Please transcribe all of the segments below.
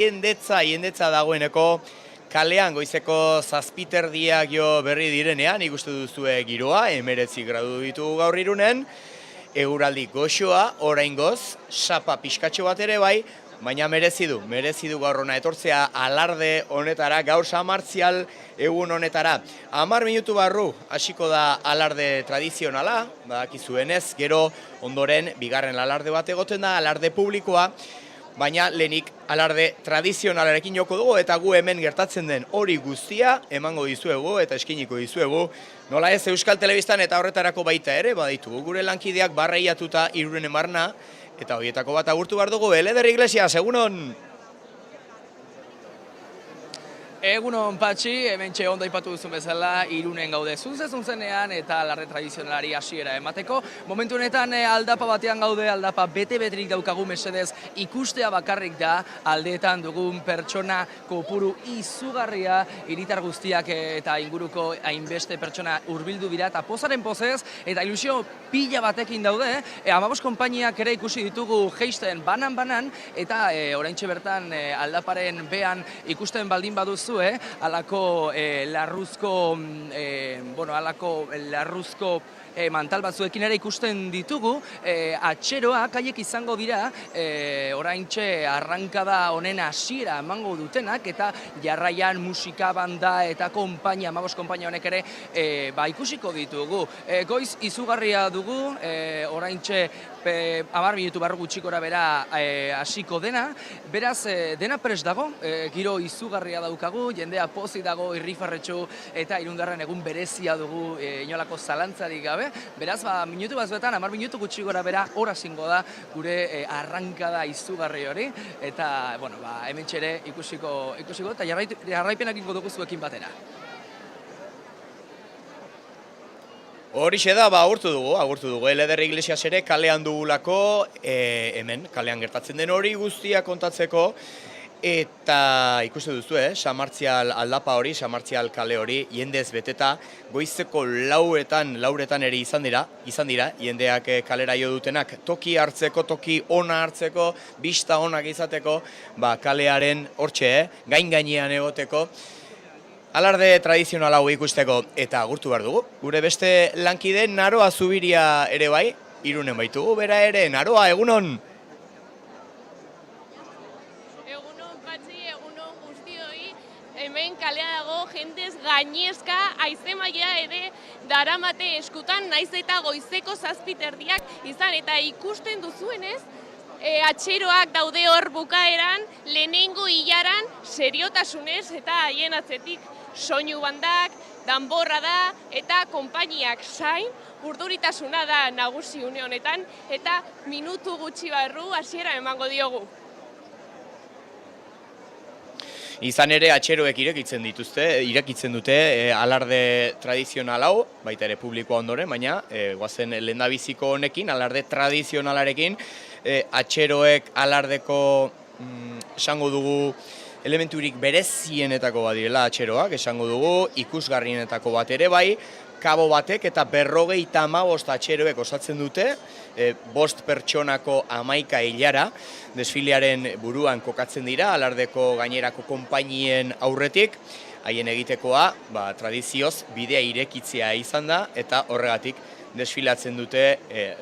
Jendetza dagoeneko kalean goizeko 7:00 jo berri direnean, ikustu duzue giroa, 19 gradu ditugu gaur Irunen, eguraldi goxoa, oraingoz, sapa pixkatxo bat ere bai, baina merezi du gaur hona etortzea alarde honetara, gaur samartzial egun honetara. 10 minutu barru hasiko da alarde tradizionala, badakizuenez, gero ondoren bigarren alarde bat egoten da, alarde publikoa, baina lehenik alarde tradizionalarekin joko dugu eta gu hemen gertatzen den hori guztia emango dizuegu eta eskiniko dizuegu. Nola ez Euskal Telebistan eta horretarako baita ere, baditugu gure lankideak barreiatuta Irunen barna, eta horietako bat agurtu behar dugu, Eleder Iglesias, egunon! Egunon Patxi, hementxe ondo aipatu duzun bezala Irunen gaude zuntzenean eta alarde tradizionalari hasiera emateko. Momentu honetan aldapa batean gaude, aldapa bete-beterik daukagu mesedez ikustea bakarrik da aldeetan dugun pertsona kopuru izugarria, hiritar guztiak eta inguruko hainbeste pertsona hurbildu dira eta pozaren pozez eta ilusio pila batekin daude. 15 konpainiak ere ikusi ditugu jeisten banan-banan eta oraintxe bertan aldaparen bean ikusten baldin baduzu alako larruzko mantal batzuekin ere ikusten ditugu, atxeroak haiek izango dira oraintxe arrankada honen hasiera emango dutenak eta jarraian musika banda eta konpainia, 15 konpainia honek ere ikusiko ditugu. Goiz izugarria dugu, oraintxe 10 minutu barru gutxikora bera hasiko dena, beraz dena prest dago, giro izugarria daukagu, jendea pozik dago, irrifarretxu eta irundarren egun berezia dugu inolako zalantzarik gabe, beraz minutu batzuetan 10 minutu gutxikora bera hora zingo da gure arrankada izugarri hori eta hemen txere ikusiko eta jarraipenak ingo dugu zuekin batera. Horixe da, agurtu dugu, Eleder Iglesias ere kalean dugulako, hemen, kalean gertatzen den hori guztia kontatzeko, eta ikuste duzu, samartzial aldapa hori, samartzial kale hori, jendez beteta, goizeko lauretan ere izan dira, jendeak kalera jo dutenak, toki hartzeko, toki ona hartzeko, bista onak izateko, kalearen hortxe, gain-gainean egoteko, alarde tradizional hau ikusteko eta agurtu behar dugu. Gure beste lankide Naroa Zubiria ere bai, Irunen baitugu, bera ere, Naroa, egunon! Egunon, Patxi, egunon guztioi, hemen kalea dago, jendez gainezka, aizemaia ere daramate eskutan, naiz eta goizeko 7:30 izan, eta ikusten duzuenez, atxeroak daude hor bukaeran, lehenengo hilaran, seriotasunez eta haien atzetik soinu bandak, danborra da eta konpainiak sain, urduritasuna da nagusi une honetan eta minutu gutxi barru hasiera emango diogu. Izan ere atxeroek irekitzen dute alarde tradizional hau, baita ere publikoa ondoren, baina goazen lehendabiziko honekin, alarde tradizionalarekin, atxeroek alardeko esango dugu elementurik berezienetako bat direla atxeroak, esango dugu ikusgarrienetako bat ere bai, kabo batek eta 55 atxeroek osatzen dute, 5 pertsonako 11 hilara, desfilearen buruan kokatzen dira, alardeko gainerako konpainien aurretik, haien egitekoa, tradizioz bidea irekitzea izan da, eta horregatik desfilatzen dute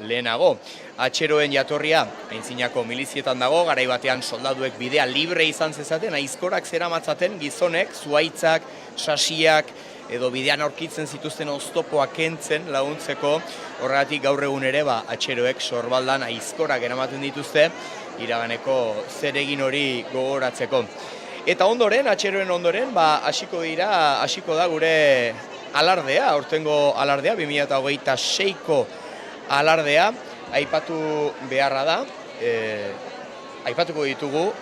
lehenago. Atxeroen jatorria, aintzinako milizietan dago, garai batean soldaduek bidea libre izan zezaten, aizkorak zeramatzaten gizonek, zuhaitzak, sasiak, edo bidean aurkitzen zituzten oztopoak kentzen laguntzeko, horregatik gaur egun ere atxeroek sorbaldan aizkorak eramaten dituzte, iraganeko zeregin hori gogoratzeko. Eta ondoren, atxeroen ondoren, hasiko da gure alardea, aurtengo alardea, 2026ko alardea, aipatu beharra da, aipatuko ditugu,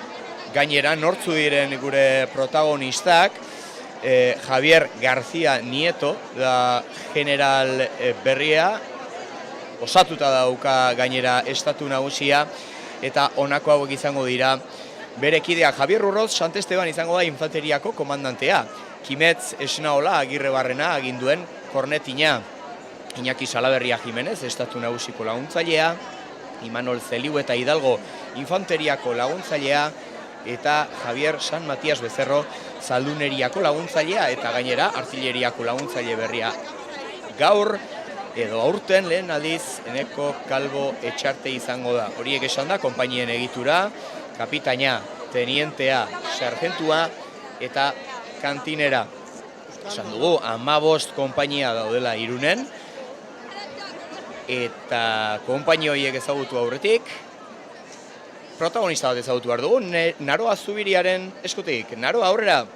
gainera nortzu diren gure protagonistak, Javier García Nieto da general berria, osatuta dauka gainera estatu nagusia, eta honako hauek izango dira bere kideak. Javier Urroz Santesteban izango da infanteriako komandantea. Kimetz Esnaola Agirrebarrena aginduen kornetina. Iñaki Salaberria Jimenez, estatu nagusiko laguntzailea. Imanol Zeliu eta Hidalgo infanteriako laguntzailea. eta Javier San Matias Bezerro zalduneriako laguntzailea eta gainera artilleriako laguntzaile berria. Gaur edo aurten lehen aldiz Eneko Kalbo Etxarte izango da. Horiek esan da, konpainien egitura, kapitaina, tenientea, sargentua eta kantinera. Esan dugu, 15 konpainia daudela Irunen, eta konpaini horiek ezagutu aurretik, protagonista bat ezagutu behar dugu, Naroa Zubiriaren eskutik. Naroa, aurrera!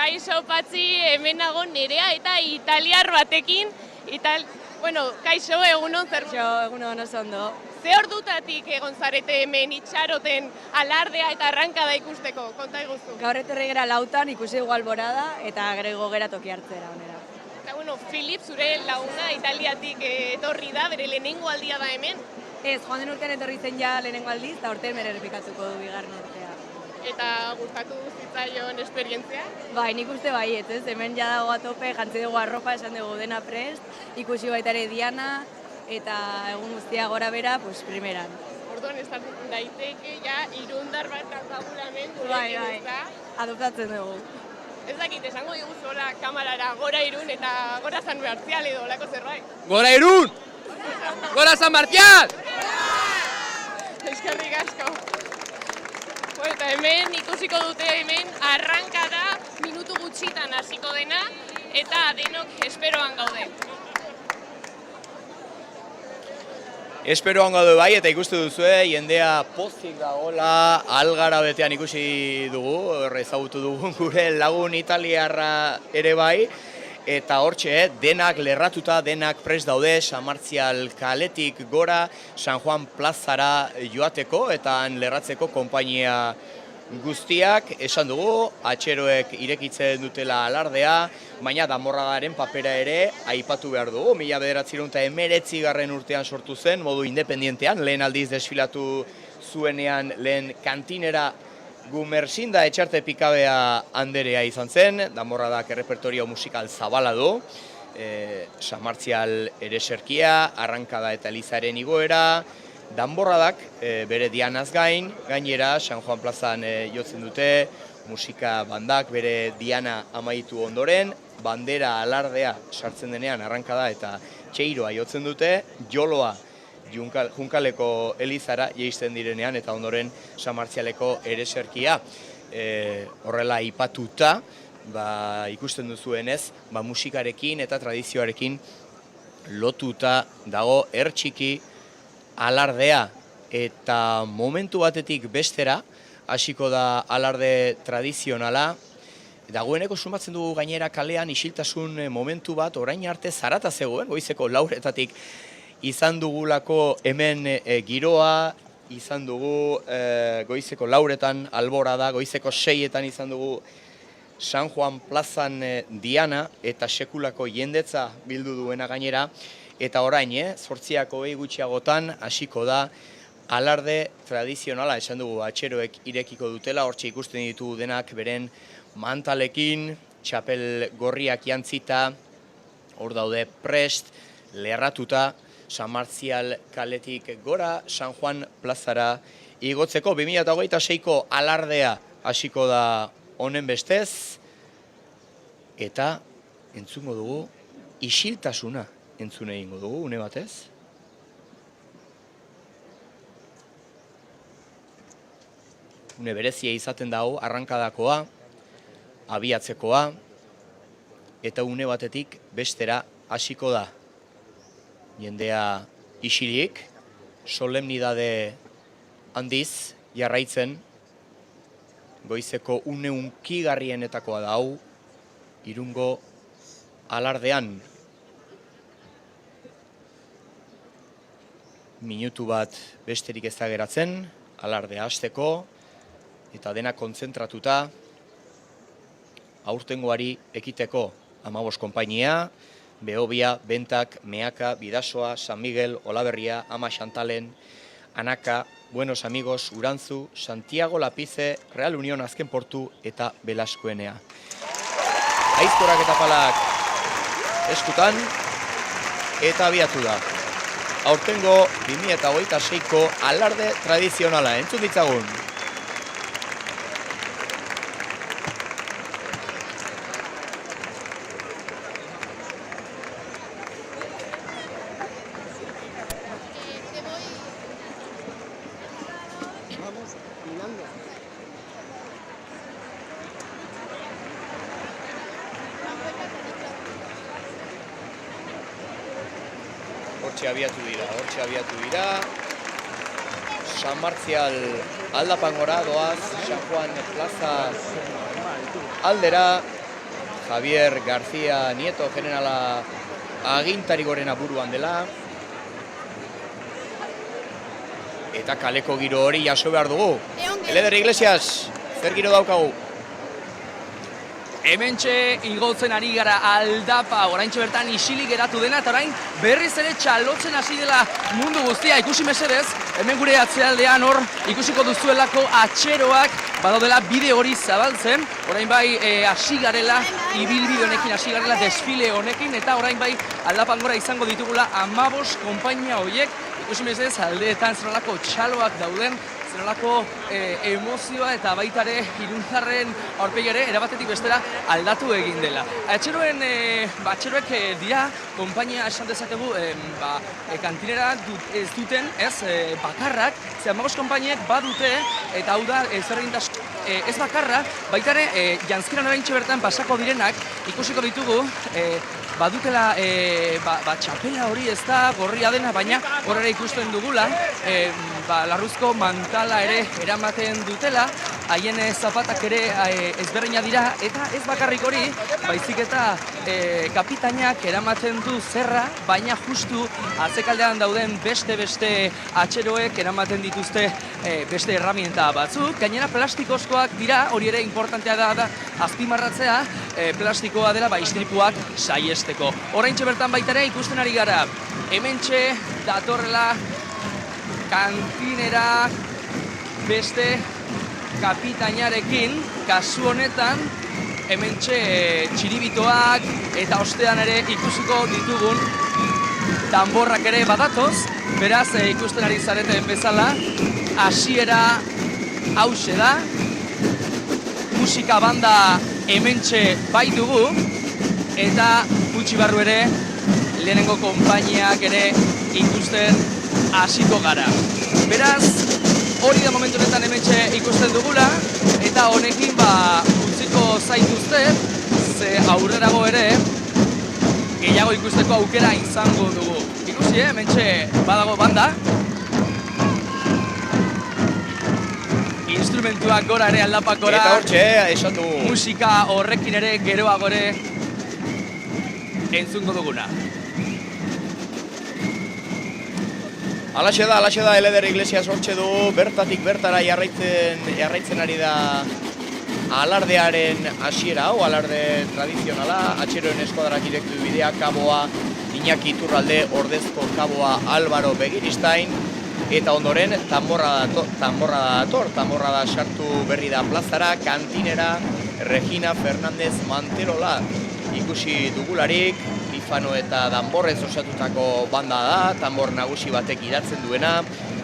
Kaixo Patxi, hemen nago Nerea eta italiar batekin. Kaixo, egunon zer? Egunon oso ondo. Ze ordutatik egon zarete hemen itxaroten alardea eta arrankada ikusteko? Konta iguzu. Gaur etorri gera 4 ikusi dugu alborada eta grego gera toki hartzera onera. Eta Filip, zure laguna Italiatik etorri da, bere lehenengo aldia da hemen? Ez, joan den urtean etorri zen ja lehenengo aldiz, eta urtean bere errepikatuko du bigarren urtea. Eta gustatu zitzaion esperientzia? Bai, nik uste baiet, ez? Hemen ja dago atope, jantzi dugu arropa, esan dugu dena prest, ikusi baita ere Diana, eta egun guztia gora bera, primeran. Orduan, ez daiteke ja irundar bat daukagulamen gurekin, ezta? Adoptatzen dugu. Ez dakit, esango diguz hola kamarara, gora Irun eta gora San Martial edo olako zerbait. Gora Irun! Gora San Martial! Eskerrik asko. Eta hemen ikusiko dute hemen arrankada minutu gutxitan hasiko dena eta denok esperoan gaude. Esperoan gaude bai, eta ikustu duzue, jendea pozik dagoela, algara betean ikusi dugu, ezagutu dugu gure lagun italiarra ere bai, eta hortxe, denak lerratuta, denak prest daude, San Martzial kaletik gora, San Juan plazara joateko, eta lerratzeko konpainia guztiak, esan dugu, atxeroek irekitzen dutela alardea, baina Damborradaren papera ere aipatu behar dugu. 1919 urtean sortu zen, modu independientean, lehen aldiz desfilatu zuenean lehen kantinera Gumersinda Etxarte Pikabea anderea izan zen, Damborradak errepertorio musikal zabala du, San Martzial ereserkia, arrankada eta elizaren igoera, Damborradak bere dianaz gainera San Juan plazan jotzen dute, musika bandak bere diana amaitu ondoren, bandera alardea sartzen denean arrankada eta txeiroa jotzen dute, joloa Junkaleko elizara jeisten direnean eta ondoren San Martzialeko ereserkia. Horrela aipatuta, ikusten duzuenez, musikarekin eta tradizioarekin lotuta dago ertxiki alardea, eta momentu batetik bestera hasiko da alarde tradizionala. Dagoeneko sumatzen dugu gainera kalean isiltasun momentu bat, orain arte zarata zegoen, goizeko 4:00 izan dugulako hemen giroa, izan dugu goizeko 4:00 alborada, goizeko 6:00 izan dugu San Juan plazan diana eta sekulako jendetza bildu duena gainera, eta orain, 8:00 gutxiagotan hasiko da alarde tradizionala, esan dugu atxeroek irekiko dutela, hortxe ikusten ditugu denak beren mantalekin, txapel gorriak jantzita, hor daude prest, lerratuta, San Martzial kaletik gora, San Juan plazara igotzeko. 2026ko alardea hasiko da honen bestez, eta entzungo dugu isiltasuna entzun egingo dugu, une batez. Une berezia izaten dago, arrankadakoa, abiatzekoa, eta une batetik bestera hasiko da. Jendea isilik, solemnidade handiz jarraitzen, goizeko une hunkigarrienetakoa da hau, Irungo alardean. Minutu bat besterik ez da geratzen, alardea hasteko, eta dena kontzentratuta, aurtengoari ekiteko 15 konpainia, Behobia, Bentak, Meaka, Bidasoa, San Miguel, Olaberria, Ama Xantalen, Anaka, Buenos Amigos, Urantzu, Santiago Lapize, Real Unión Azken Portu eta Belaskoenea. Aizkorak eta palak eskutan eta abiatu da. aurtengo 2026ko alarde tradizionala. Entzun ditzagun. Hortxe abiatu dira. San Martzial aldapangora doaz, San Juan Plaza aldera. Javier García Nieto generala agintari gorena buruan dela. Eta kaleko giro hori jaso behar dugu. Eleder Iglesias, zer giro daukagu? Hementxe igotzen ari gara aldapa, oraintxe bertan isilik geratu dena, eta orain berriz ere txalotzen hasi dela mundu guztia. Ikusi mesedez, hemen gure atzealdean hor ikusiko duzuelako atxeroak badaudela bide hori zabaltzen. Orain bai hasi garela, ibilbide honekin hasi garela, desfile honekin, eta orain bai aldapan gora izango ditugula 15 konpainia horiek. Ikusi mesedez, aldeetan zerolako txaloak dauden, zerolako emozioa eta baitare Irundarren aurpegi ere erabatetik bestera aldatu egin dela. Atxeroek dira konpainia esan dezakegu kantinera ez duten, bakarrak, ze 15 konpainiek badute, eta hau da ez bakarra, baitare janzkiran oraintxe bertan pasako direnak ikusiko ditugu, badutela txapela hori ez da gorria dena, baina hor ere ikusten dugula, larruzko mantala ere eramaten dutela, haien zapatak ere ezberdina dira, eta ez bakarrik hori, baizik eta kapitainak eramaten du zerra, baina justu atzekaldean dauden beste atxeroek eramaten dituzte beste erramienta batzuk, gainera plastikozkoak dira, hori ere importantea da azpimarratzea, plastikoa dela istripuak saiesteko. Oraintxe bertan baita ere ikusten ari gara, hementxe datorrela kantinera beste kapitainarekin, kasu honetan hementxe txiribitoak eta ostean ere ikusiko ditugun danborrak ere badatoz, beraz ikusten ari zareten bezala, hasiera hauxe da, musika banda hementxe bai dugu, eta gutxi barru ere lehenengo konpainiak ere ikusten hasiko gara. Beraz, hori da momentu honetan hementxe ikusten dugula, eta honekin utziko zaituzte, ze aurrerago ere gehiago ikusteko aukera izango dugu. Ikusi, hementxe badago banda, instrumentuak gora ere aldapak gora, eta hortxe, esan dugu. Musika horrekin ere geroago ere entzungo duguna. Alaxe da, Eleder Iglesias hortxe du, bertatik bertara jarraitzen ari da alardearen hasiera hau, alarde tradizionala, atxeroen eskuadrak irektu bidea, kaboa Iñaki Iturralde, ordezko kaboa Álvaro Begiristain, eta ondoren tanborra da sartu berri da plazara, kantinera Regina Fernández Manterola ikusi dugularik, pifano eta danborrez osatutako banda da, tanbor nagusi batek idatzen duena,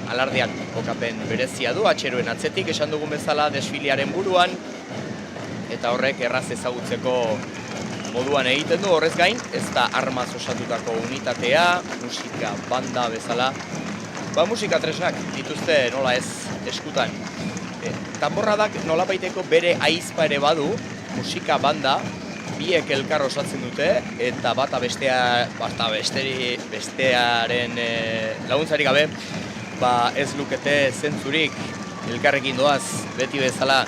alardean kokapen berezia du, atxeroen atzetik, esan dugun bezala desfiliaren buruan, eta horrek erraz ezagutzeko moduan egiten du, horrez gain, ez da armaz osatutako unitatea, musika banda bezala, musika tresnak dituzte nola ez eskutan. Tanborradak nolabaiteko bere aizpa ere badu, musika banda, biek elkar osatzen dute, eta bestearen laguntzarik gabe, ez lukete zentzurik elkarrekin doaz beti bezala.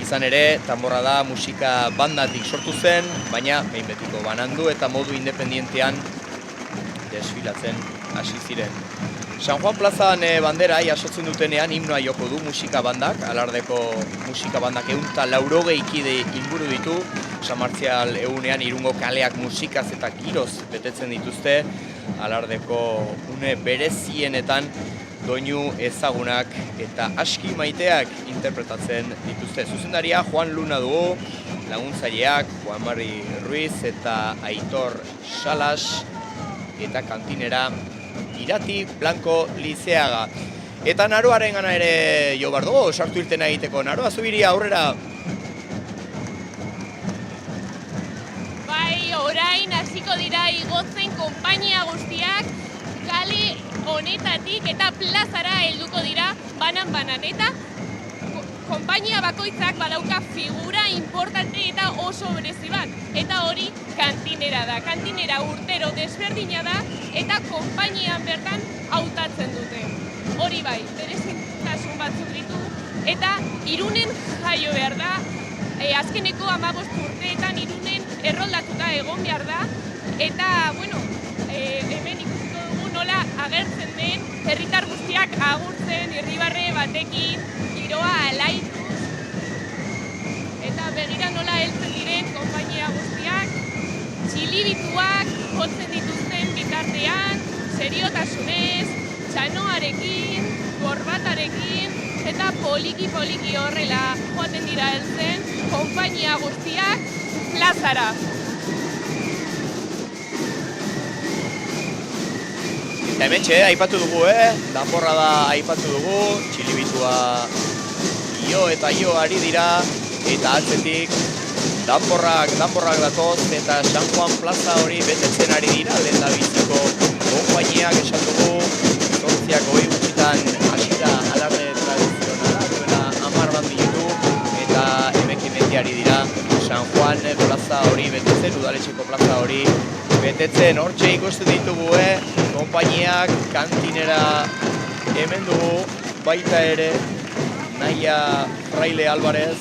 Izan ere, tanborra da musika bandatik sortu zen, baina behin betiko banandu eta modu independientean desfilatzen hasi ziren. San Juan plazan bandera jasotzen dutenean himnoa joko du musika bandak, alardeko musika bandak 180 kide inguru ditu, San Martzial egunean Irungo kaleak musikaz eta giroz betetzen dituzte, alardeko une berezienetan doinu ezagunak eta aski maiteak interpretatzen dituzte. Zuzendaria Juan Luna dugu, laguntzaileak Juan Mari Ruiz eta Aitor Salas, eta kantinera Irati Blanco Lizeaga. Eta Naroaren gana ere jo behar dugu, sartu irtena egiteko. Naroa, Zubiria, aurrera. Bai, orain hasiko dira igotzen konpainia guztiak kale honetatik eta plazara helduko dira banan-banan. Eta konpainia bakoitzak badauka figura importante eta oso berezi bat. Eta hori kantinera da. Kantinera urtero desberdina da eta konpainian bertan hautatzen dute. Hori bai, berezitasun batzuk ditu eta Irunen jaio behar da. Azkeneko 15 urteetan Irunen erroldatuta egon behar da. Eta, bueno, hemen ikusiko dugu nola agertzen den herritar guztiak agurtzen irribarre batekin, giroa alaituz. Eta begira nola heltzen diren konpainia guztiak, txilibituak jotzen dituzten bitartean, seriotasunez, txanoarekin, gorbatarekin, eta poliki-poliki horrela joaten dira heltzen konpainia guztiak plazara. Hementxe, aipatu dugu, danborra da aipatu dugu, txilibitua io eta io ari dira, eta atzetik danborrak datoz, eta San Juan plaza hori betetzen ari dira, lehendabiziko konpainiak esan dugu, zortziak hori gutxitan hasira alarde tradizionala, duela 10 bat minutu, eta emekin ari dira, San Juan plaza hori betetzen, udaletxeko plaza hori betetzen, hortxe ikusten ditugu, konpainiak kantinera hemen dugu, baita ere, Naia Fraile Alvarez,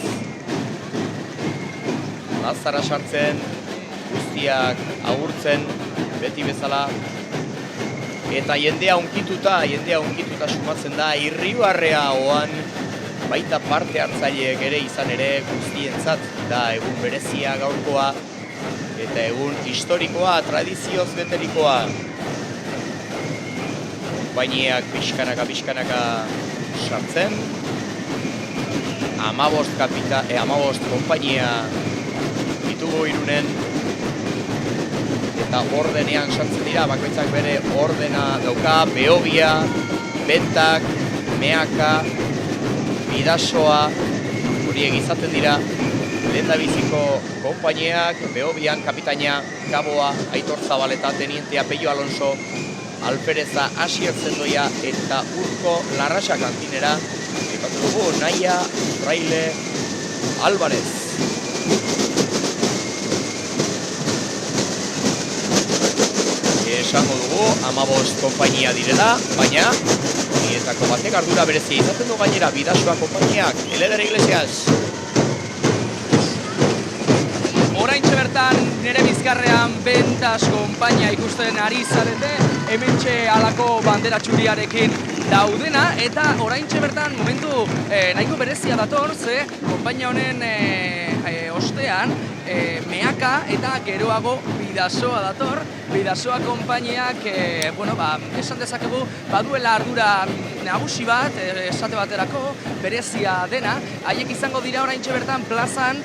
plazara sartzen, guztiak agurtzen, beti bezala, eta jendea unkituta sumatzen da, Irribarrea oan, baita parte hartzaileek ere izan ere guztientzat da egun berezia gaurkoa, eta egun historikoa, tradizioz beterikoa. Konpainiak pixkanaka sartzen, 15 konpainia ditugu Irunen, eta ordenean sartzen dira, bakoitzak bere ordena dauka, Behobia, Bentak, Meaka, Bidasoa, horiek izaten dira, lehendabiziko konpainiak, Behobian, kapitaina, Gaboa, Aitor Zabaleta, tenientea Peio Alonso, Alpereza, Asier Zendoia eta Urko Larraxa kantinera, aipatu dugu, Naia Fraile Alvarez. Esango dugu, 15 konpainia direla, baina horietako batek ardura berezia izaten du gainera Bidasoa konpainiak, Eleder Iglesias. Oraintxe bertan nire bizkarrean Bentas konpainia ikusten ari zarete, hementxe halako bandera txuriarekin daudena, eta oraintxe bertan momentu nahiko berezia dator, ze konpainia honen ostean Meaka eta geroago Bidasoa dator. Bidasoa konpainiak, esan dezakegu, baduela ardura nagusi bat, esate baterako, berezia dena. Haiek izango dira oraintxe bertan plazan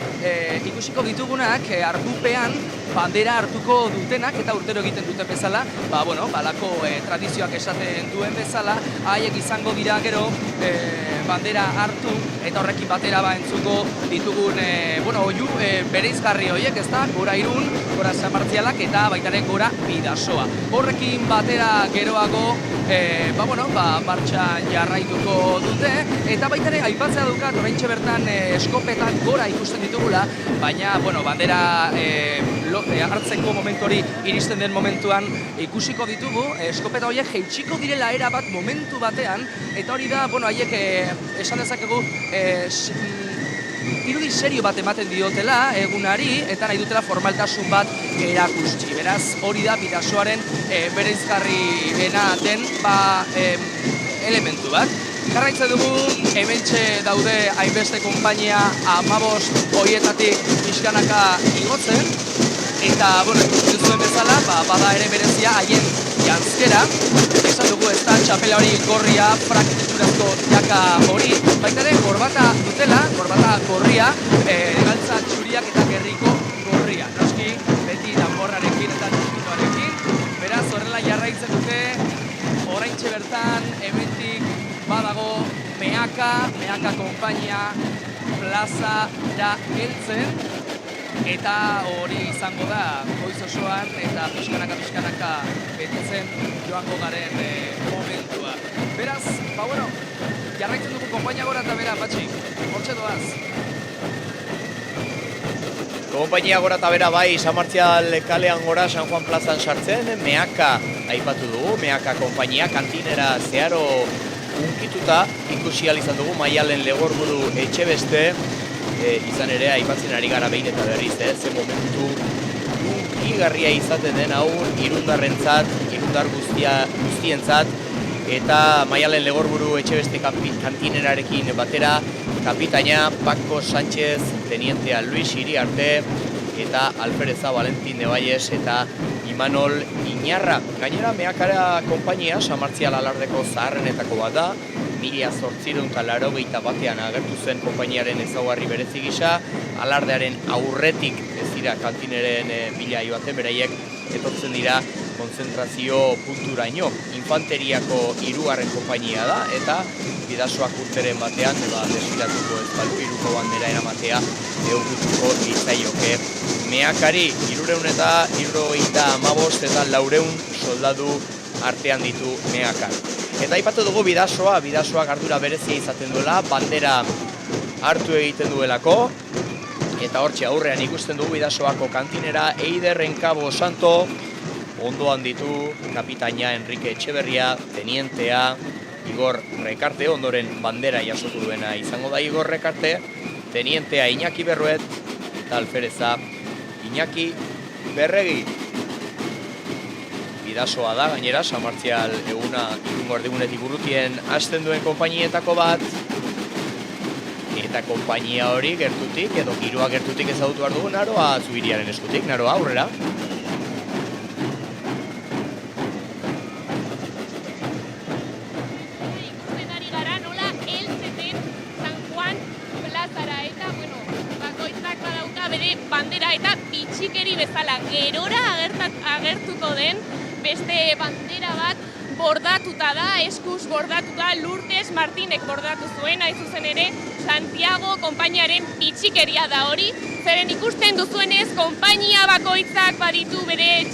ikusiko ditugunak ardupean bandera hartuko dutenak eta urtero egiten duten bezala, balako tradizioak esaten duen bezala, haiek izango dira gero bandera hartu eta horrekin batera entzuko ditugun oihu bereizgarri horiek, ez da, gora Irun, gora San Martzialak eta baitaren gora Bidasoa. Horrekin batera geroago martxan jarraituko dute, eta baitare aipatzea dukat oraintxe bertan eskopetan gora ikusten ditugula, baina bandera hartzeko momentu hori iristen den momentuan ikusiko ditugu, eskopeta horiek jeitsiko direla era bat momentu batean, eta hori da, haiek esan dezakegu irudi serio bat ematen diotela egunari, eta nahi dutela formaltasun bat erakutsi. Beraz, hori da Bidasoaren bereizgarriena den elementu bat. Jarraitzen dugu, hementxe daude hainbeste konpainia 15 horietatik pixkanaka igotzen, eta, ikusten duzuen bezala, bada ere berezia haien janzkera. Esan dugu ez da txapela hori gorria, prakititurazko jaka hori, baita ere gorbata dutela, gorbata gorria, galtza txuriak eta gerriko gorria. Noski, beti danborrarekin eta txikitoarekin, beraz horrela jarraitzen dute Meaka konpainia plazara heltzen, eta hori izango da goiz osoan eta pixkanaka betetzen joango garen momentua. Beraz, jarraitzen dugu konpainia gora eta bera, Patxi, hortxe doaz. Konpainia gora eta bera bai, San Martzial kalean gora San Juan plazan sartzen, Meaka aipatu dugu, Meaka konpainia kantinera zeharo unkituta, ikusi ahal izan dugu Maialen Legorburu Etxebeste, izan ere aipatzen ari gara behin eta berriz, ze momentu hunkigarria izaten den hau irundarrentzat, irundar guztientzat, eta Maialen Legorburu Etxebeste kantinerarekin batera, kapitaina Paco Sánchez, tenientea Luis Iriarte, eta Alfereza Valentín de Valles eta Imanol Iñarra. Gainera, Meakara konpainia, San Martzial alardeko zaharrenetako bat da, 1881 agertu zen konpainiaren ezaugarri berezi gisa, alardearen aurretik ez dira kantineren bila joaten, beraiek etortzen dira konzentrazio punturaino. Infanteriako 3. konpainia da, eta bidasoak urteren batean, desfilatuko ez balu, 3ko bandera eramatea egutuko litzaioke Meakari. 375 eta 400 soldadu artean ditu Meakar. Eta aipatu dugu bidasoak ardura berezia izaten duela, bandera hartu egiten duelako, eta hortxe aurrean ikusten dugu bidasoako kantinera Eider Encabo Santo, ondoan ditu kapitaina Enrique Etxeberria, tenientea Igor Rekarte, ondoren bandera jasotu duena izango da Igor Rekarte, tenientea Iñaki Berruet, eta alfereza Iñaki Berregi. Bidasoa da, gainera, San Martzial eguna irungo erdigunetik urrutien hasten duen konpainietako bat, eta konpainia hori gertutik, edo giroa gertutik ezagutu behar dugu, Naroa Zubiriaren eskutik, Naroa aurrera. Ikusten ari gara nola heltzeten San Juan plazara, eta, bakoitzak badauka bere bandera eta bitxikeri bezala gerora agertuko den beste bandera bat bordatuta da, eskuz bordatuta, Lourdes Martinek bordatu zuen, hain zuzen ere Santiago konpainiaren bitxikeria da hori, zeren ikusten duzuenez konpainia bakoitzak baditu bere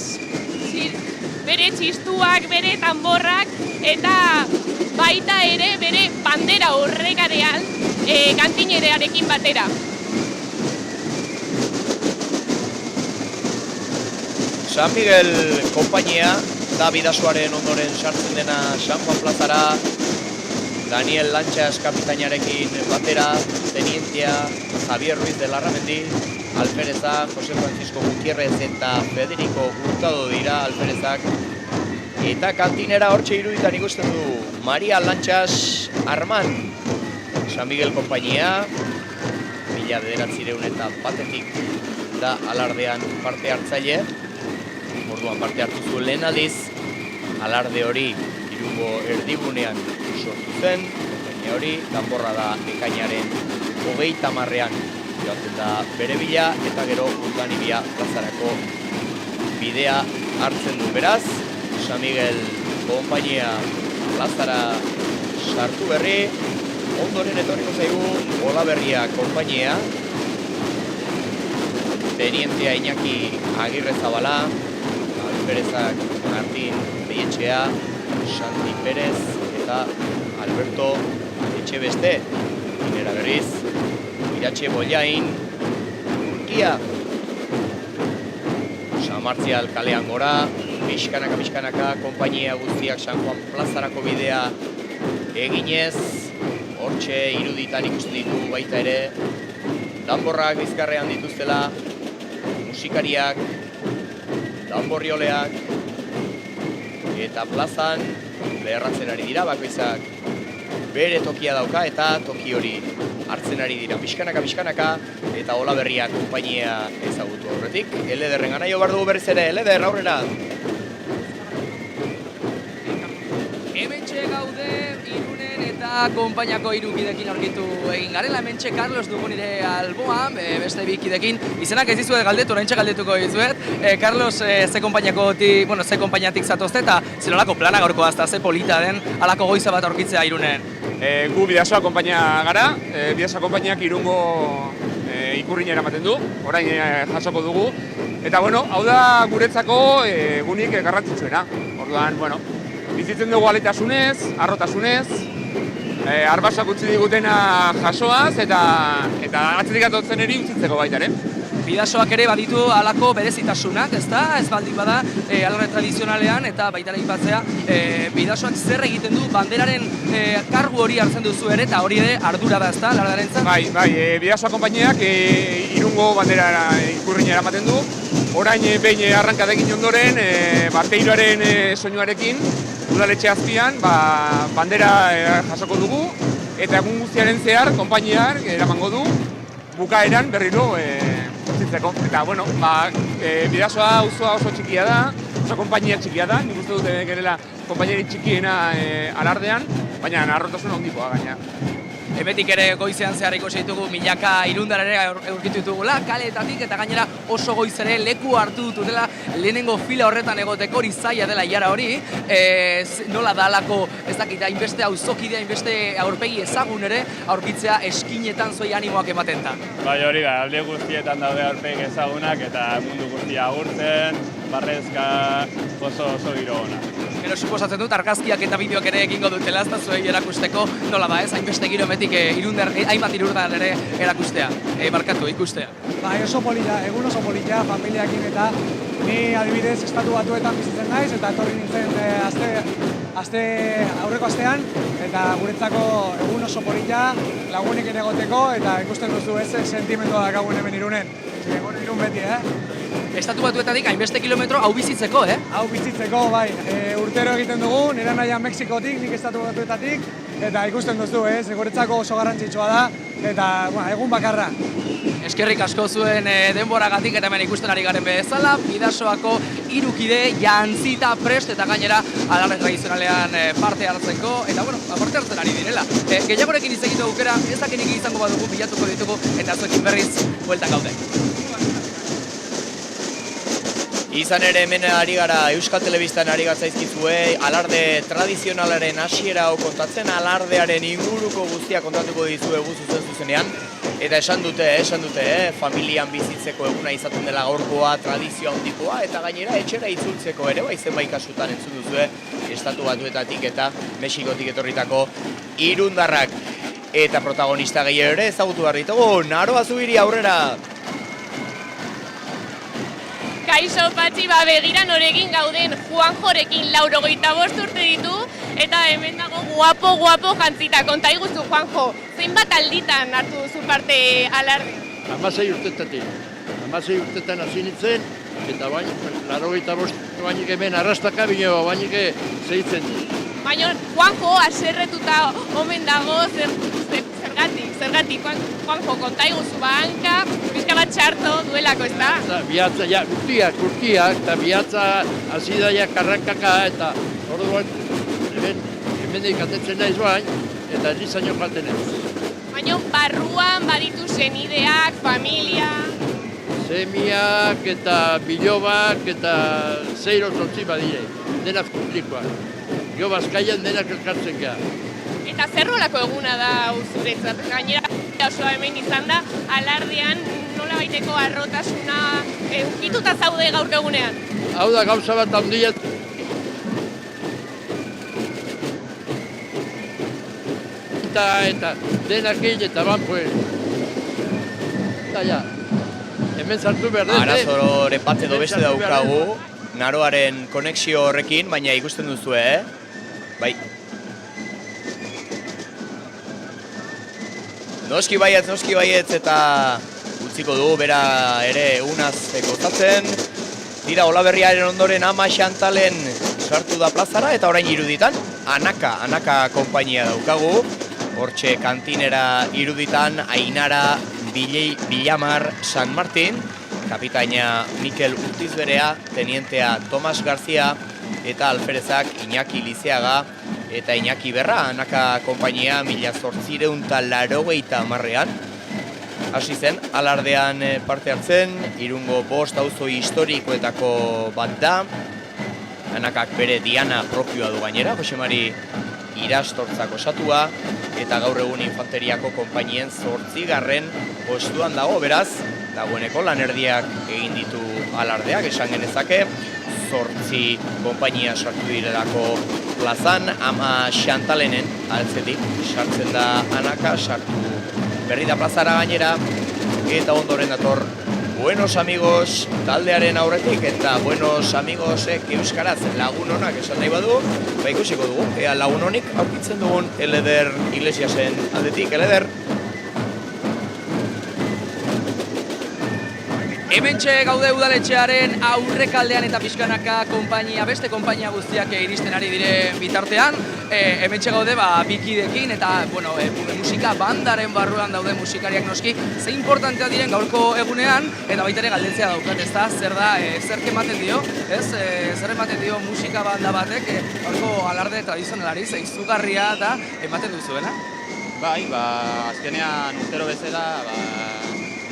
txistuak, bere tanborrak, eta baita ere bere bandera horregarean kantinerearekin batera. San Miguel konpainia da bidasoaren ondoren sartzen dena San Juan plazara, Daniel Lantxas kapitainarekin batera, tenientea Javier Ruiz de Larramendi, alfereza Jose Francisco Gutierrez eta Federico Hurtado dira alferezak, eta kantinera hortxe iruditan ikusten du Maria Lantxas Arman. San Miguel konpainia, 1900 eta batetik da alardean parte hartzaile, orduan parte hartu zuen lehen aldiz, alarde hori Irungo erdigunean sortu zen, konpainia hori, danborra da ekainaren 30ean joaten da bere bila, eta gero Urdanibia plazarako bidea hartzen du. Beraz, San Miguel konpainia plazara sartu berri, ondoren etorriko zaigu Olaberria konpainia, tenientea Iñaki Agirrezabala, Alferezak Martin Beietxea, Santi Perez eta Alberto Etxebeste. Inera berriz, Iratxe Bollain, Urkia. San Martzial kalean gora, pixkanaka, konpainia guztiak San Juan plazarako bidea eginez, hortxe iruditan ikusten ditu baita ere, danborrak bizkarrean dituztela, musikariak, danborrioleak, eta plazan leherratzen ari dira, bakoitzak bere tokia dauka eta toki hori hartzen ari dira pixkanaka, eta Olaberria konpainia ezagutu aurretik. Elederren ganaio behar dugu berriz ere, Eleder, aurrera! Hementxe gaude Irunen eta konpainiako 3 kidekin aurkitu egin garela. Hementxe Carlos dugu nire alboan, beste 2 kidekin. Izenak ez dizuet galdetu, oraintxe galdetuko dizuet. Carlos, ze konpainiatik zatozte eta zer nolako plana gaurkoa, ze polita den halako goiza bat aurkitzea Irunen? Gu Bidasoa konpainia gara, Bidasoa konpainiak Irungo ikurrina eramaten du, orain jasoko dugu. Eta, bueno, hau da guretzako gunik garrantzitsuena. Orduan, bueno, bizitzen dugu aletasunez, harrotasunez, arbasak utzi digutena jasoaz, eta atzetik atotzen eri utzitzeko baita, Bidasoak ere baditu halako berezitasunak, ezta? Ez baldin bada alarde tradizionalean eta baita ere aipatzea Bidasoak zer egiten du banderaren kargu hori hartzen duzu ere eta hori ere ardura da, ezta? Alardearentzat? Bai, Bidasoa konpainiak Irungo bandera ikurrina eramaten du. Orain behin arrankada egin ondoren, teiloaren soinuarekin udaletxe azpian bandera jasoko dugu eta egun guztiaren zehar konpainiak eramango du bukaeran berriro utzitzeko. Eta, bueno, Bidasoa auzoa oso txikia da, oso konpainia txikia da, nik uste dute gerela konpainiari txikiena alardean, baina harrotasun handikoa gaina. Hemetik ere goizean zehar ikusi ditugu milaka irundar ere aurkitu ditugula, kaleetatik eta gainera oso goiz ere leku hartu dutela lehenengo fila horretan egoteko hori zaila dela ilara hori, nola da alako, ez dakit, hainbeste auzokidea, hainbeste aurpegi ezagun ere aurkitzea eskinetan zoi animoak ematen da. Bai, hori da, alde guztietan daude aurpegi ezagunak eta mundu guztia agurtzen, barrezka, oso giro ona. Gero suposatzen dut argazkiak eta bideoak ere egingo dutela, ez da zuei erakusteko nola da ez, hainbeste girometik hainbat irundar ere erakustea, ikustea. Bai, oso polita, egun oso polita, familiakin eta ni adibidez Estatu Batuetan bizitzen naiz eta etorri nintzen aurreko astean eta guretzako egun oso polita lagunekin egoteko eta ikusten duzu ez sentimendua dakagun hemen Irunen. Irun beti, Estatu Batuetatik hainbeste kilometro hau bizitzeko, Hau bizitzeko, bai. Urtero egiten dugu, nire nahian Mexikotik, nik Estatu Batuetatik, eta ikusten duzu, guretzako oso garrantzitsua da, eta egun bakarra. Eskerrik asko zuen denboragatik eta hemen ikusten ari garen bezala, Bidasoako 3 kide jantzita prest eta gainera alarde tradizionalean parte hartzeko, eta parte hartzen ari direla. Gehiagorekin hitz egiteko aukera, ezakenik izango badugu, bilatuko ditugu, eta zuekin berriz, bueltan gaude. Izan ere hemen ari gara Euskal Telebistan ari gatzaizkizue alarde tradizionalaren hasiera hau kontatzen, alardearen inguruko guztia kontatuko dizuegu zuzenean. Eta esan dute, familian bizitzeko eguna izaten dela gaurkoa, tradizio handikoa, eta gainera etxera itzultzeko ere, zenbait kasutan entzun duzue, Estatu Batuetatik eta Mexikotik etorritako irundarrak. Eta protagonista gehiago ere ezagutu behar ditugu, Naroa Zubiri aurrera! Kaixo, Patxi, begira norekin gauden Juanjorekin 85 urte ditu, eta hemen dago guapo jantzita. Konta iguzu, Juanjo, zenbat alditan hartu duzu parte alarde? 16 urtetatik. 16 urtetan hasi nintzen, eta 85 bainik hemen arrastaka bino bainik zeitzen dut. Baina, Juanjo, aserretuta omen dago, zergatik, Juanjo, konta iguzu hanka, pixka bat txarto duelako, ez da? Bihatza, urtiak, eta bihatza hasi daia karrankaka, eta orduan hemendik atetzen naiz bain, eta ez izaino jaten ez. Baina, barruan baditu senideak, familia... Semiak eta bilobak eta 6 badire, denak publikoak. Gio Bazkaian denak elkartzen geha. Eta zer nolako eguna da zuretzat? Gainera osoa hemen izan da, alardean nola baiteko arrotasuna ukituta zaude gaur egunean? Hau da gauza bat handia. Eta denak egin eta pues. Eta ja, hemen zartu behar dut. Arazoren bat edo beste daukagu, Naroaren konexio horrekin, baina ikusten duzu, Bai. Noski baietz eta utziko dugu bera ere unaz gozatzen. Tira Olaberriaren ondoren Ama Xantalen sartu da plazara eta orain iruditan Anaka konpainia daukagu. Hortxe kantinera iruditan Ainara Villamar San Martin, kapitaina Mikel Urtizberea, tenientea Tomas García eta alferezak Iñaki Lizeaga eta Iñaki Berra, Anaka konpainia 1880an. Hasi zen, alardean parte hartzen, Irungo 5 auzo historikoetako bat da. Anakak bere diana propioa du gainera, Jose Mari irastortzak osatua, eta gaur egun infanteriako konpainien 8. postuan dago, beraz, dagoeneko lanerdiak egin ditu alardeak, esan genezake, 8 konpainia sartu direlako plazan, ama Xantalenen altzetik sartzen da Anaka, sartu berri da plazara gainera, eta ondoren dator Buenos Amigos taldearen aurretik, eta Buenos Amigosek euskaraz lagun honak esan nahi badu, ikusiko dugu, ea lagun honik aurkitzen dugun Eleder Iglesiasen aldetik. Eleder. Hementxe gaude udaletxearen aurrekaldean eta pixkanaka beste konpainia guztiak iristen ari diren bitartean. Hementxe gaude bikidekin eta musika bandaren barruan daude musikariak noski. Ze importantea diren gaurko egunean eta baita ere galdetzea daukat, ezta? Zer da, zer ematen dio, ez? Zer ematen dio musika banda batek gaurko alarde tradizionalari, ze izugarria eta ematen duzuena? Bai, azkenean urtero bezala,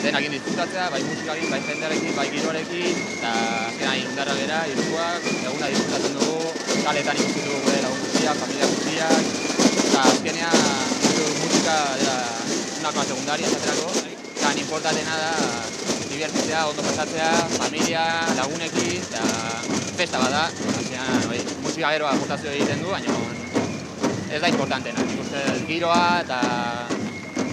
denak disfrutatzea, bai musikarekin, bai jendearekin, bai giroarekin, eta azkenean Irundarra gera, Irungoak, eguna disfrutatzen dugu, kaletan ikusten dugu gure lagun guztiak, familia guztiak, eta azkenean musika dela una cosa secundaria, esaterako, eta importantena da divertitzea, ondo pasatzea, familia, lagunekin, eta festa bada, azkenean musika gero aportazio egiten du, baina ez da importantena, ikusten giroa eta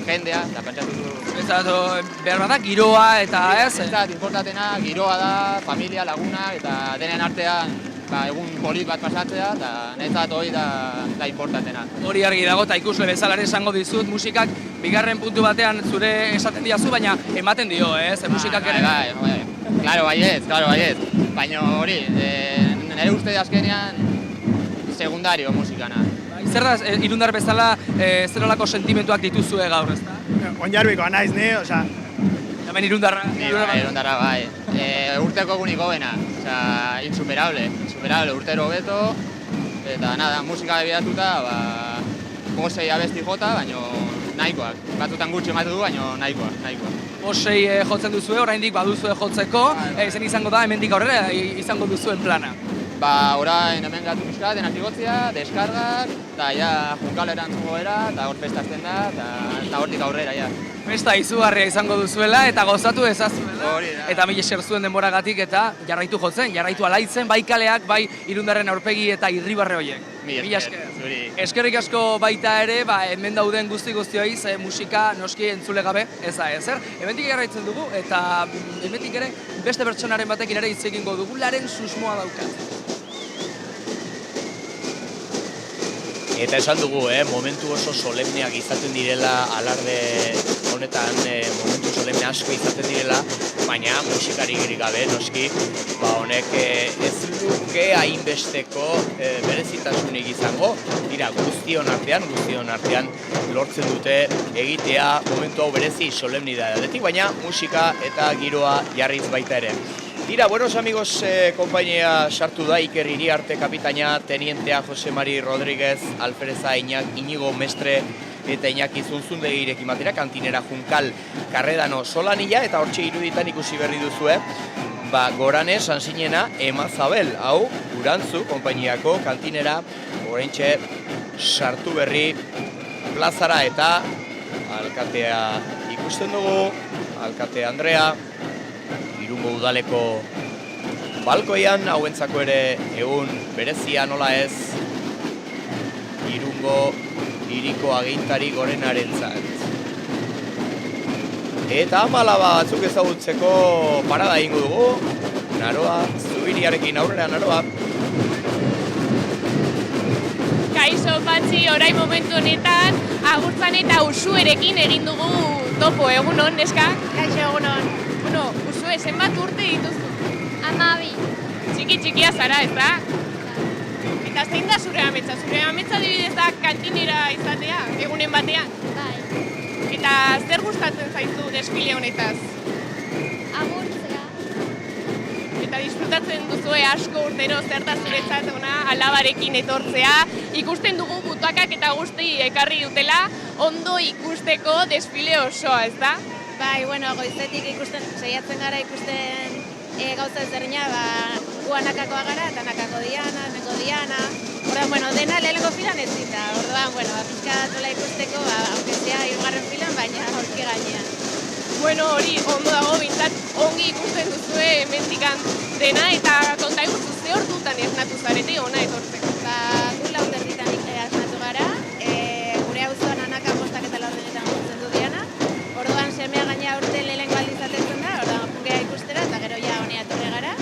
jendea, eta pentsatu du. Behar bada giroa eta ez? Importantena giroa da, familia, laguna, eta denen artean egun polit bat pasatzea, eta netzat hori da importantena. Hori argi dago, eta ikusle bezalare esango dizut, musikak bigarren puntu batean zure esaten diazu, baina ematen dio, ez? Musikak ere? Bai, klaro baiet, baina hori, nire uste azkenean sekundario musikana. Zer da, Irundar bezala, zer nolako sentimentuak dituzue gaur, ezta? Onjarbikoa naiz ni, osea... Hemen Irundarra? Irundarra, bai. Urteko eguniko bena, insuperable, urtero hobeto, eta nada, musika bidatuta, 6 abesti jota, baina nahikoak. Batzutan gutxi ematu du, baina nahikoak. 6 jotzen duzue, oraindik baduzue jotzeko, zen izango da, hemendik aurrera izango duzuen plana. Orain hemen gatu pixka, denak igotzea, deskargak, eta junkaleran zugo era, eta hor festazten da, eta hortik aurrera, Festa izugarria izango duzuela, eta gozatu ezazuela. Hori da. Eta mila esker zuen denboragatik, eta jarraitu jotzen, jarraitu alaitzen, bai kaleak, bai Irundarren aurpegi eta irribarre horiek. Mila esker, zuri. Eskerrik asko baita ere, hemen dauden guzti-guztioi, musika noski entzule gabe, ez da ezer. Hemendik jarraitzen dugu, eta hemendik ere beste pertsonaren batekin ere hitz egingo dugularen susmoa daukat. Eta esan dugu, momentu oso solemneak izaten direla, alarde honetan momentu solemne asko izaten direla, baina musikari gabe noski, honek ez luke hainbesteko berezitasunik izango, dira guztion artean lortzen dute egitea momentu hau berezi solemnidadetik, baina musika eta giroa jarriz baita ere. Tira, Buenos Amigos konpainia sartu da, Iker Iriarte kapitaina, tenientea Jose Mari Rodríguez, Alfereza Inigo Mestre eta Iñaki Zunzundegirekin batera, kantinera Junkal Karredano Solanilla, eta hortxe iruditan ikusi berri duzue, Gorane Sansinena Emazabel, hau, Urantzu konpainiako kantinera, oraintxe sartu berri plazara eta alkatea ikusten dugu, alkate Andrea, Irungo udaleko balkoian, hauentzako ere egun berezia nola ez, Irungo hiriko agintari gorenarentzat. Eta amala batzuk ezagutzeko parada egingo dugu, Naroa, Zubiriarekin aurrera, Naroa. Kaixo, Patxi, orain momentu honetan, Agurtzan eta Usuerekin egin dugu topo, egunon, neska? Kaixo, egunon. Usue, zenbat urte dituzu? 12. Txikia zara, ez da? Eta zein da zure ametsa? Zure ametsa adibidez da kantinera izatea, egunen batean? Bai. Eta zer gustatzen zaizu desfile honetaz? Agurtzea. Eta disfrutatzen duzue asko urtero zer da zuretzat alabarekin etortzea. Ikusten dugu butakak eta guzti ekarri dutela ondo ikusteko desfile osoa, ez da? Bai, goizetik saiatzen gara ikusten gauza ezberdina, gu anakakoa gara, eta anakako Diana, Orduan, bueno, dena lehenengo filan ez zita. Orduan, bueno, pixka tola ikusteko, aunque sea hirugarren filan, baina aurki gainean. Bueno, hori ondo dago, bintzat ongi ikusten duzue hemendikan dena eta konta iguzu ze ordutan esnatu zarete ona etortzeko. Gu launderditan asmatu gara, gure auzoan anaka postak eta laurdenetan gutzen du diana. Orduan semea gaina urten lehenengo aldizatetzen da, orduan jungea ikustera eta gero ja honea torre gara,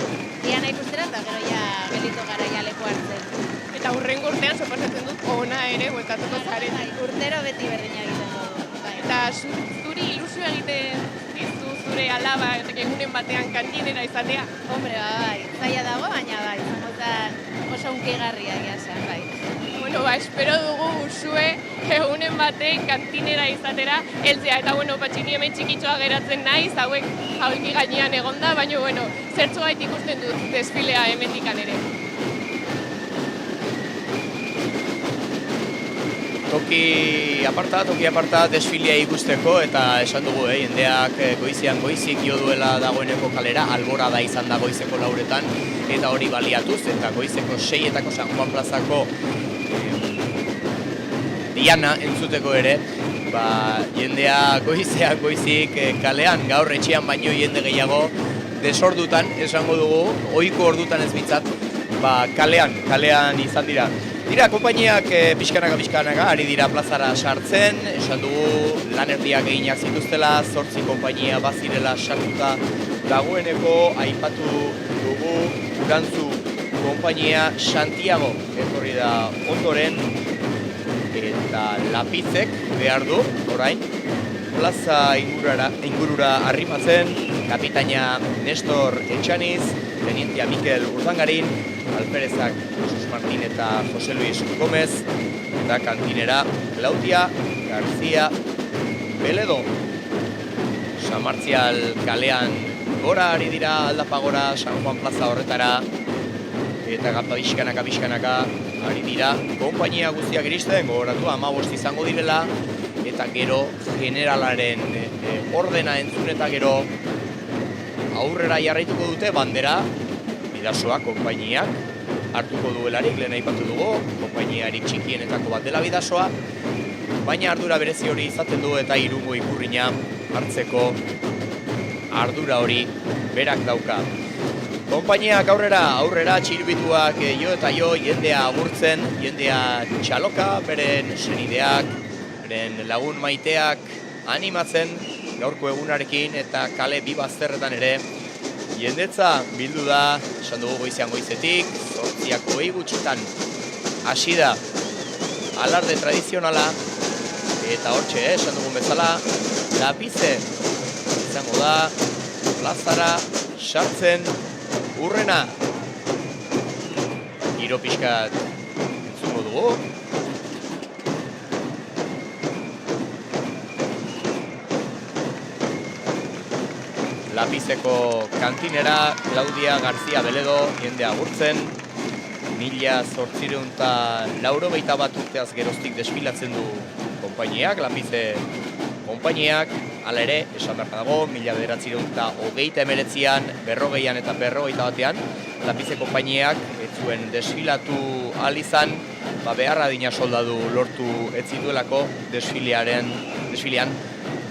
diana ikustera eta gero ja gelito gara ja leku hartzen. Eta hurrengo urtean suposatzen dut ona ere bueltatuko zarete. Urtero beti berdina egiten dugu. Eta zuri ilusio egiten dizu zure alaba egunen batean kantinera izatea? Hombre, bai, zaila dago, baina bai, izango zen oso unkigarria egia zen, bai. Bueno, espero dugu zue egunen batek kantinera izatera heltzea. Eta, bueno, patxini hemen txikitxoa geratzen naiz, hauek gainean egonda, baina, bueno, zertxo gait ikusten dut desfilea hemendikan ere. Toki aparta desfilea ikusteko eta esan dugu, jendeak goizean goizik jo duela dagoeneko kalera, alborada izan da goizeko 4etan eta hori baliatuz eta goizeko 6etako San Juan plazako diana entzuteko ere, jendea goizean goizik kalean, gaur etxean baino jende gehiago desordutan, esango dugu, ohiko ordutan ez bintzat, kalean izan dira. Dira, konpainiak pixkanaka ari dira plazara sartzen, esan dugu lanerdiak eginak zituztela, 8 konpainia bazirela sartuta dagoeneko, aipatu dugu Urantzu konpainia Santiago etorri da ondoren, eta Lapizek behar du, orain, plaza ingurura arrimatzen, kapitaina Nestor Etxaniz, tenientea Mikel Urdangarin, alferezak Jesus Martin eta Jose Luis Gómez, eta kantinera Claudia García Beledo. San Martzial kalean gora ari dira, aldapa gora San Juan plaza horretara, eta pixkanaka ari dira konpainia guztiak iristen, gogoratu 15 izango direla, eta gero generalaren ordena entzun eta gero aurrera jarraituko dute bandera Bidasoa konpainiak hartuko duelarik, lehen aipatu dugu, konpainiarik txikienetako bat dela Bidasoa, baina ardura berezi hori izaten du eta Irungo ikurrina hartzeko ardura hori berak dauka. Konpainiak aurrera txirbituak jo eta jo, jendea agurtzen, jendea txaloka, beren senideak, beren lagun maiteak animatzen gaurko egunarekin eta kale bi bazterretan ere jendetza bildu da, esan dugu goizean goizetik, 8:00 gutxitan hasi da alarde tradizionala eta hortxe, esan dugun bezala, Lapize izango da plazara sartzen urrena. Giro pixkat entzungo dugu. Lapizeko kantinera Claudia García Beledo jende agurtzen. 1891 urteaz geroztik desfilatzen du konpainiak, Lapize konpainiak, hala ere, esan behar dago, 1929an, 40an eta 41an, Lapize konpainiak ez zuen desfilatu ahal izan, beharra adina soldadu lortu ez zituelako desfilean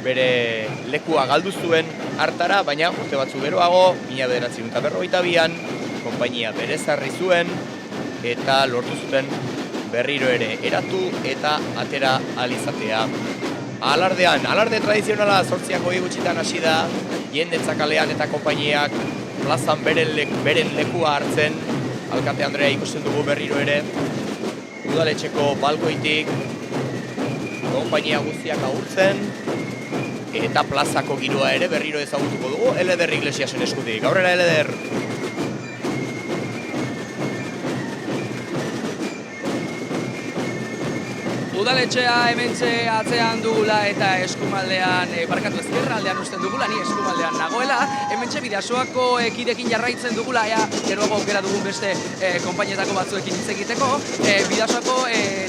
bere lekua galdu zuen hartara, baina urte batzu geroago, 1942an, konpainia berezarri zuen, eta lortu zuten berriro ere eratu eta atera ahal izatea. Alarde tradizionala 8:00 gutxitan hasi da, jendetza kalean eta konpainiak plazan beren lekua hartzen, alkate Andrea ikusten dugu berriro ere, udaletxeko balkoitik, konpainia guztiak agurtzen, eta plazako giroa ere berriro ezagutuko dugu, Eleder Iglesiasen eskutik. Aurrera, Eleder! Udaletxea hementxe atzean dugula eta eskumaldean, ezkerraldean usten dugula, ni eskumaldean nagoela. Hementxe Bidasoako kidekin jarraitzen dugula, geroago aukera dugun beste konpainetako batzuekin hitz egiteko. Bidasoako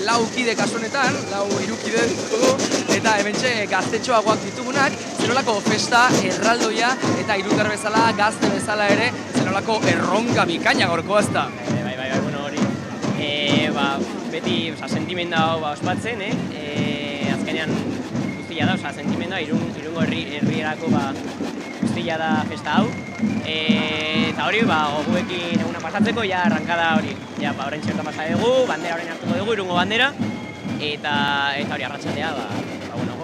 4 kide kasu honetan, 3 kide ditugu, eta hementxe gaztetxoagoak ditugunak, zenolako festa, erraldoia, eta irutar bezala, gazte bezala ere, zenolako erronka bikaina gorkoa ezta. Bueno, hori. beti sentimendu hau ospatzen, azkenean guztia da, sentimendua Irungo herrierako guztia da festa hau. Eta hori, goguekin eguna pasatzeko, ja arrankada hori. Ja, orain txerta pasa dugu, bandera orain hartuko dugu, Irungo bandera. Eta hori arratsaldea,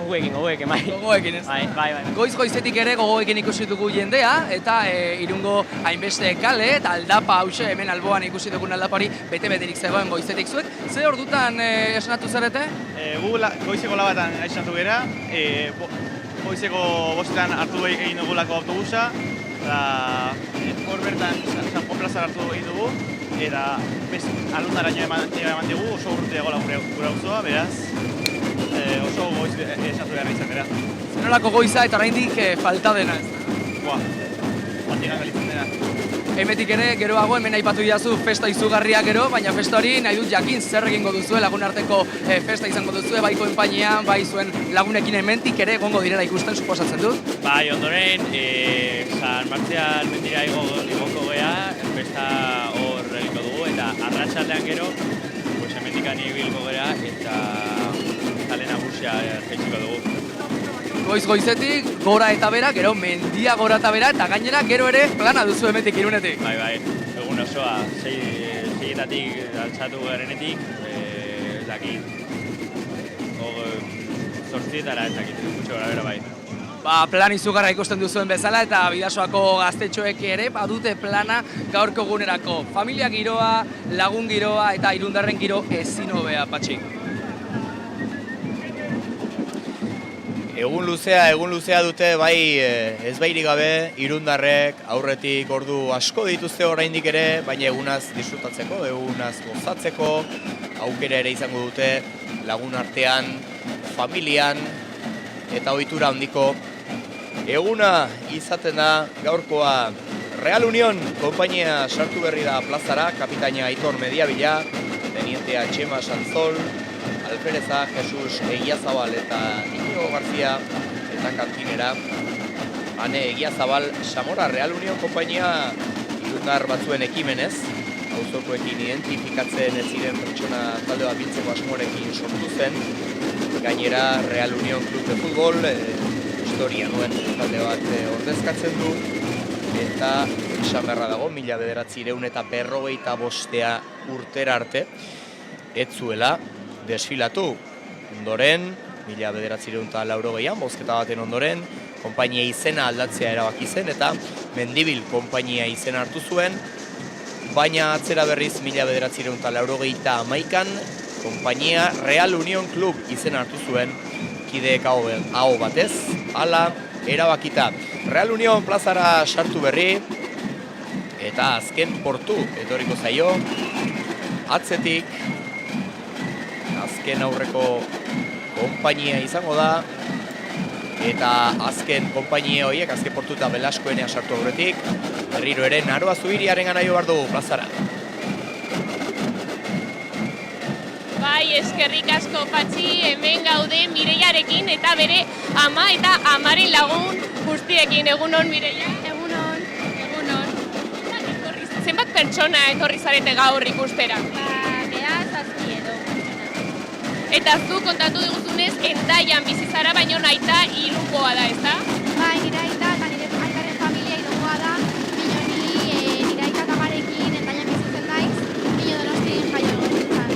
gogoekin, bai. Gogoekin, ez? Bai. Goizetik ere gogoekin ikusi dugu jendea, eta Irungo hainbeste kale, eta aldapa hause, hemen alboan ikusi dugun aldapari, bete-beterik zegoen goizetik zuek. Ze ordutan esnatu zarete? Gu goizeko labatan esnatu gara, goizeko bostetan hartu egin dugulako autobusa, eta hor bertan Sanko plazara hartu egin dugu, eta alundaraino eman dugu, oso urruti egola gure auzoa, beraz, oso goiz esnatu behar izan gara. Zenolako goiza eta oraindik falta dena, ez? Batigan galitzen dena. Hemetik ere, geroago hemen aipatu didazu festa izugarria gero, baina festa hori nahi dut jakin zer egingo duzue, lagunarteko festa izango duzue, bai konpainia, bai zuen lagunekin hementik ere egongo direla ikusten suposatzen dut. Bai, ondoren, San Martzial mendira igoko gea, festa hor egingo dugu, eta arratsaldean gero, hemendikan ibilko gera, eta kale nagusia jaitsiko dugu. Goizetik, gora eta bera, gero mendia gora eta bera, eta gainera gero ere plana duzu hemetik Irunetik. Bai, egun osoa, seietatik altzatu garenetik, zortzietara gutxo gara bera bai. Plan izugarra ikusten duzuen bezala, eta Bidasoako gaztetxoek ere badute plana gaurko egunerako. Familia giroa, lagun giroa eta Irundarren giro ezin hobea, Patxik. Egun luzea dute, bai ezbairik gabe, Irundarrek aurretik ordu asko dituzte oraindik ere, baina egunaz disfrutatzeko, egunaz gozatzeko, aukera ere izango dute lagun artean, familian eta ohitura handiko eguna izaten da gaurkoa. Real Unión konpainia sartu berri da plazara, kapitaina Aitor Mediabila, tenientea Txema Sanzol, Alfereza, Jesus Egiazabal eta Iñigo Garzia eta kantinera Ane Egiazabal Samora. Real Unión konpainia Irundar batzuen ekimenez, auzokoekin identifikatzen ez ziren pertsona talde bat biltzeko asmorekin sortu zen. Gainera Real Unión Club de Futbol historia duen talde bat ordezkatzen du, eta esan beharra dago 1955 urtera arte ez zuela desfilatu. Ondoren, 1980an, bozketa baten ondoren, konpainia izena aldatzea erabaki zen, eta Mendibil konpainia izena hartu zuen, baina atzera berriz 1981an, konpainia Real Unión Club izena hartu zuen, kideek aho batez, hala erabakita. Real Unión plazara sartu berri, eta azken portu etorriko zaio, atzetik, azken aurreko konpainia izango da, eta azken konpainia horiek, azken portu eta Belaskoenea sartu aurretik, berriro ere Naroa Zubiriaren gana jo behar dugu plazara. Bai, eskerrik asko Patxi, hemen gaude Mireiarekin eta bere ama eta amaren lagun guztiekin. Egunon, Mireia? Egunon. Zenbat pertsona etorri zarete gaur ikustera? Ea zazpi edo. Eta zu kontatu diguzunez, Hendaian bizi zara, baino aita Irungoa da, ezta? Bai, nire aita eta nire aitaren familia Irungoa da, nire aita eta amarekin Hendaian bizitzen naiz, Donostin jaio nintzen.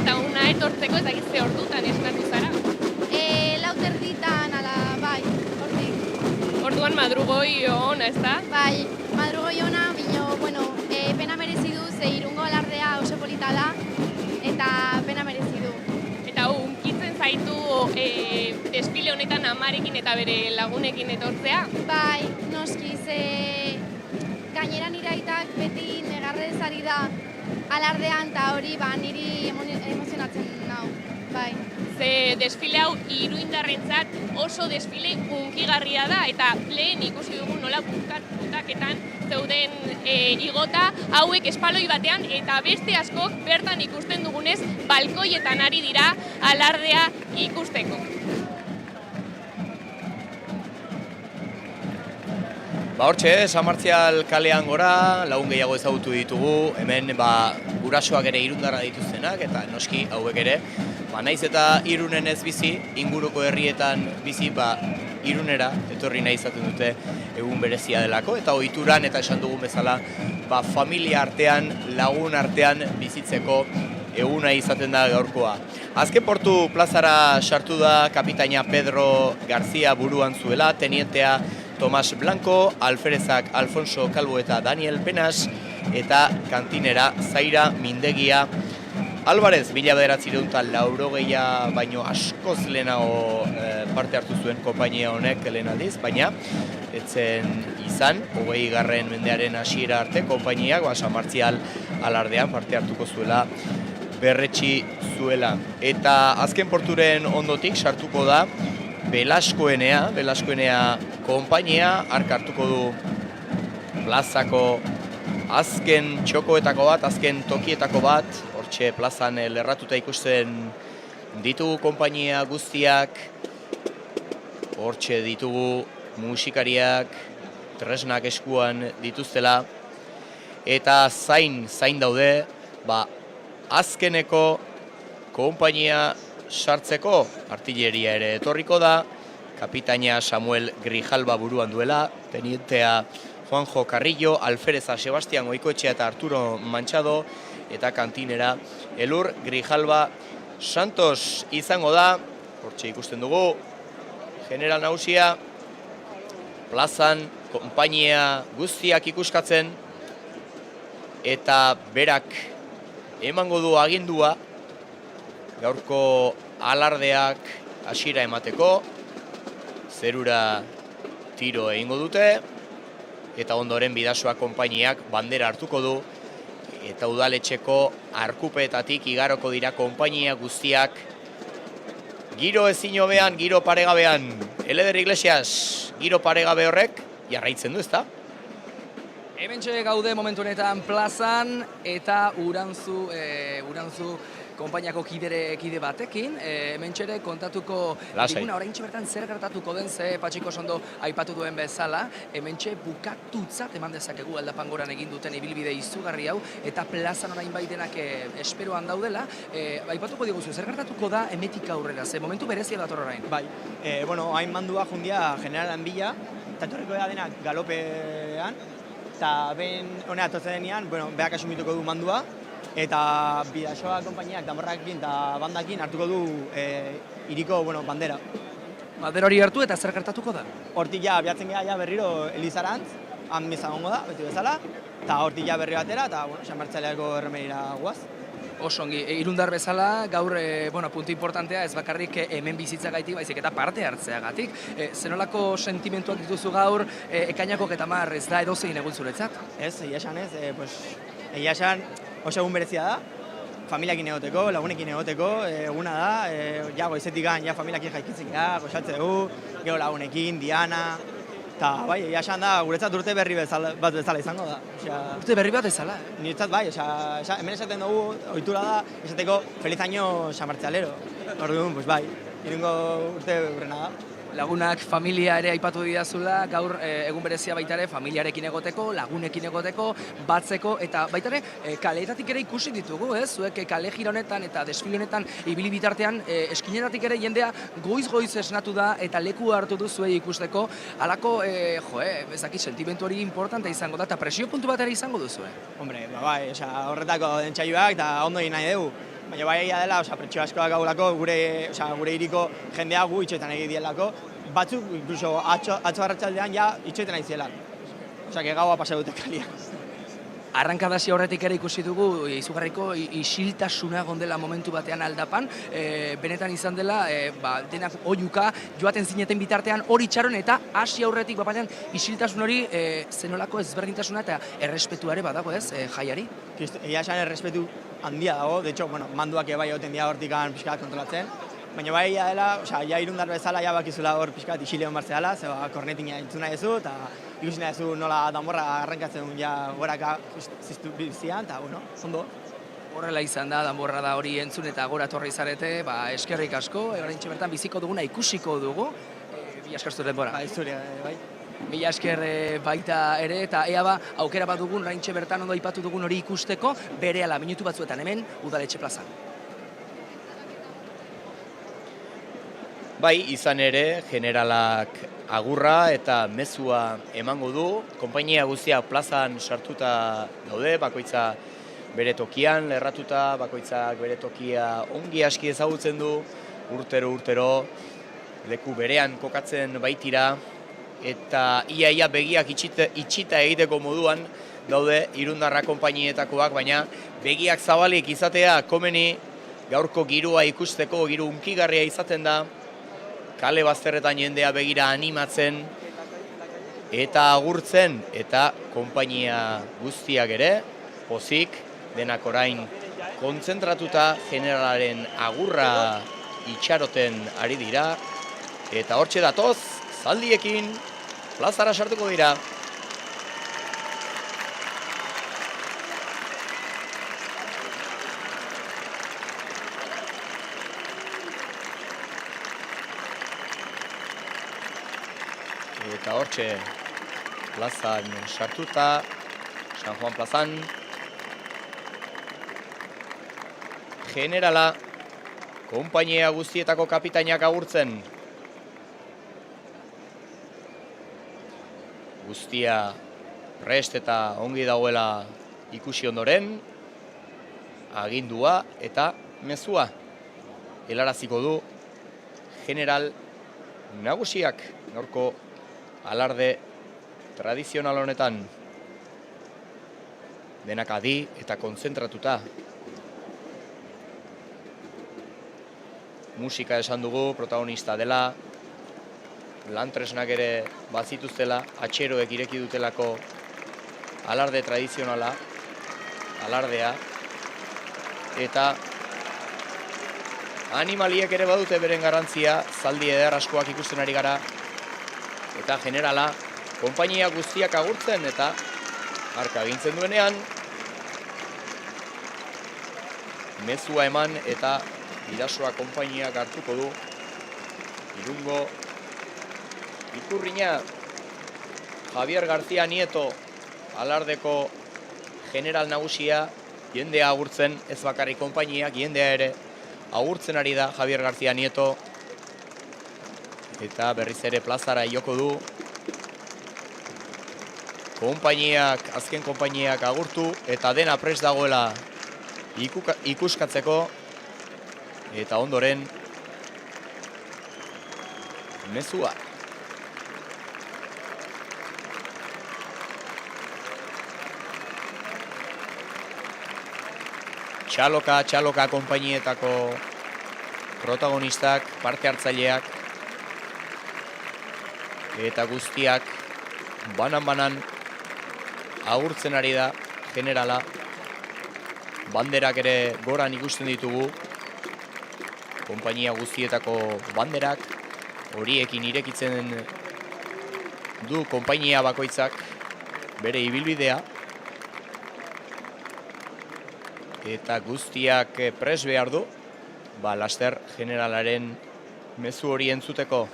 Eta una etortzeko ez dakit ze ordutan esnatu zara? 4:00 ala, bai, hortik. Orduan madrugoi ona, ezta? Bai, madrugoi ona, bino, pena merezi du, ze Irungo alardea oso polita da, eta pena merezi du. Eta hunkitzen zaitu desfile honetan amarekin eta bere lagunekin etortzea? Bai, noski, ze gainera nire aitak beti negarrez ari da alardean, eta hori niri emozionatzen nau, bai. Ze desfile hau Iruindarrentzat oso desfile hunkigarria da, eta lehen ikusi dugu nola butaketan zeuden igota hauek espaloi batean, eta beste askok bertan ikusten dugunez balkoietan ari dira alardea ikusteko. Hortxe, San Martzial kalean gora, lagun gehiago ezagutu ditugu, hemen gurasoak ere Irundarra dituztenak, eta noski hauek ere, naiz eta Irunen ez bizi, inguruko herrietan bizi, Irunera etorri nahi izaten dute egun berezia delako, eta ohituran eta esan dugun bezala, familia artean, lagun artean bizitzeko eguna izaten da gaurkoa. Azken Portu plazara sartu da kapitaina Pedro García buruan zuela, tenientea Tomas Blanco, alferezak Alfonso Calvo eta Daniel Penas, eta kantinera Zaira Mindegia Alvarez, 1980 baino askoz lehenago parte hartu zuen konpainia honek lehen aldiz, baina etzen izan, 20. mendearen hasiera arte konpainiak San Martzial alardean parte hartuko zuela berretsi zuela. Eta Azken Porturen ondotik sartuko da Belaskoenea konpainia, hark hartuko du plazako azken txokoetako bat, azken tokietako bat, hortxe plazan lerratuta ikusten ditugu konpainia guztiak, hortxe ditugu musikariak, tresnak eskuan dituztela, eta zain daude, azkeneko konpainia sartzeko artilleria ere etorriko da, kapitaina Samuel Grijalba buruan duela, tenientea Juanjo Carrillo, alfereza Sebastián Goikoetxea eta Arturo Manchado, eta kantinera Elur Grijalba Santos izango da, hortxe ikusten dugu, general nagusia, plazan, konpainia guztiak ikuskatzen, eta berak emango du agindua, gaurko alardeak hasiera emateko, zerura tiro egingo dute, eta ondoren Bidasoa konpainiak bandera hartuko du, eta udaletxeko arkupeetatik igaroko dira konpainia guztiak, giro ezin hobean, giro paregabean, Eleder Iglesias, giro paregabe horrek, jarraitzen du, ezta? Hementxe gaude momentu honetan plazan, eta Urantzu konpainiako kide batekin, hementxere kontatuko diguna, oraintxe bertan zer gertatuko den, ze Patxiko Sondo aipatu duen bezala, hementxe bukatutzat eman dezakegu aldapangoran egin duten ibilbide izugarri hau, eta plazan orain baitenak esperoan daudela, aipatuko diguzu, zer gertatuko da hemetik aurrera, ze momentu berezia dator orain? Bai, hain mandua jundia generalan bila, eta etorriko da denak galopean, eta behin honea atotzen denean, behak asumituko du mandua, eta Bidasoa konpainiak danborrakin eta bandakin hartuko du hiriko bandera. Bandera hori hartu eta zer gertatuko da? Hortik ja abiatzen gara berriro Elizarantz, han bizagongo da, beti bezala, eta hortik ja berri batera, eta San Martzialeko erremerira guaz. Osongi, Irundar bezala, gaur puntu importantea ez bakarrik hemen bizitzagatik, baizik eta parte hartzeagatik. Zenolako sentimentuak dituzu gaur, ekainako getamar ez da edozein egun zuretzat? Ez, egia esan oso egun berezia da, familiakin egoteko, lagunekin egoteko, eguna da, goizetik gan, familiakin jaikitzen gara, goxatze dugu, gero lagunekin, Diana, eta bai, egia esan da, guretzat urte berri bat bezala izango da. Urte berri bat bezala? Niretzat bai, hemen esaten dugu, ohitura da, esateko feliz año San Martzialero. Orduan, bai, irungo urte urrena da. Lagunak, familia ere aipatu didazula, gaur egun berezia baita ere familiarekin egoteko, lagunekin egoteko, batzeko, eta baita ere kaleetatik ere ikusi ditugu, zuek kale gira honetan eta desfile honetan ibili bitartean eskinetatik ere jendea goiz-goiz esnatu da eta leku hartu du zuei ikusteko, halako, ezakit, sentimentu hori importante izango da, eta presio puntu bat ere izango duzu, Hombre, bai, horretako den txaioak eta ondo egin nahi dugu. Baina bai egia dela, pretxio askoak gaulako, gure hiriko jendea gu itxoetan egin dielako, batzuk, incluso atzo arratsaldean ja itxoetan nahi zielak. Gaua pasa dute kaliak. Arrankadasi horretik ere ikusi dugu, izugarriko isiltasuna gondela momentu batean aldapan, benetan izan dela, denak oiuka, joaten zineten bitartean hori txaron eta hasi aurretik bapatean isiltasun hori zenolako ezberdintasuna eta errespetuare badago jaiari? Egia esan errespetu handia dago, de hecho, manduak bai egoten dira hortikan pixkat kontrolatzen, baina bai egia dela, ja Irundar bezala ja bakizula hor pixkat isile hon bartzeala, zeba kornetina entzuna ezu, eta ikusi nahi ezu nola danborra arrankatzen duen ja goraka ziztu bizian, eta ondo. Horrela izan da, danborra da hori entzun eta gora torri zarete, eskerrik asko, oraintxe bertan biziko duguna ikusiko dugu, bi asko zure denbora. Bai. Mila esker baita ere, eta ea ba, aukera bat dugun, oraintxe bertan ondo aipatu dugun hori ikusteko, berehala minutu batzuetan hemen, Udaletxe plazan. Bai, izan ere, generalak agurra eta mezua emango du. Konpainia guztiak plazan sartuta daude, bakoitza bere tokian lerratuta, bakoitzak bere tokia ongi aski ezagutzen du, urtero, leku berean kokatzen baitira, eta ia begiak itxita egiteko moduan daude irundarra konpainietakoak, baina begiak zabalik izatea komeni gaurko girua ikusteko, giru hunkigarria izaten da, kale bazterretan jendea begira animatzen eta agurtzen, eta konpainia guztiak ere, pozik, denak orain kontzentratuta generalaren agurra itxaroten ari dira, eta hortxe datoz, zaldiekin, plazara sartuko dira. Eta hortxe, plazan sartuta, San Juan plazan, generala, konpainia guztietako kapitainak agurtzen. Guztia prest eta ongi dagoela ikusi ondoren, agindua eta mezua helaraziko du general nagusiak gaurko alarde tradizional honetan. Denak adi eta kontzentratuta. Musika esan dugu, protagonista dela, lantresnak ere bazituztela, atxeroek ireki dutelako alarde tradizionala, alardea, eta animaliek ere badute beren garrantzia, zaldi eder askoak ikusten ari gara, eta generala, konpainia guztiak agurtzen, eta harka gintzen duenean, mezua eman eta bidasoa konpainiak hartuko du Irungo ikurrina. Javier García Nieto alardeko general nagusia, jendea agurtzen, ez bakarrik konpainiak, jendea ere agurtzen ari da Javier García Nieto, eta berriz ere plazara joko du. Azken konpainiak agurtu, eta dena prest dagoela ikuskatzeko, eta ondoren mezua. Txaloka konpainietako protagonistak, parte hartzaileak, eta guztiak banan agurtzen ari da generala. Banderak ere goran ikusten ditugu, konpainia guztietako banderak, horiekin irekitzen du konpainia bakoitzak bere ibilbidea, eta guztiak pres behar du, laster generalaren mezu hori entzuteko.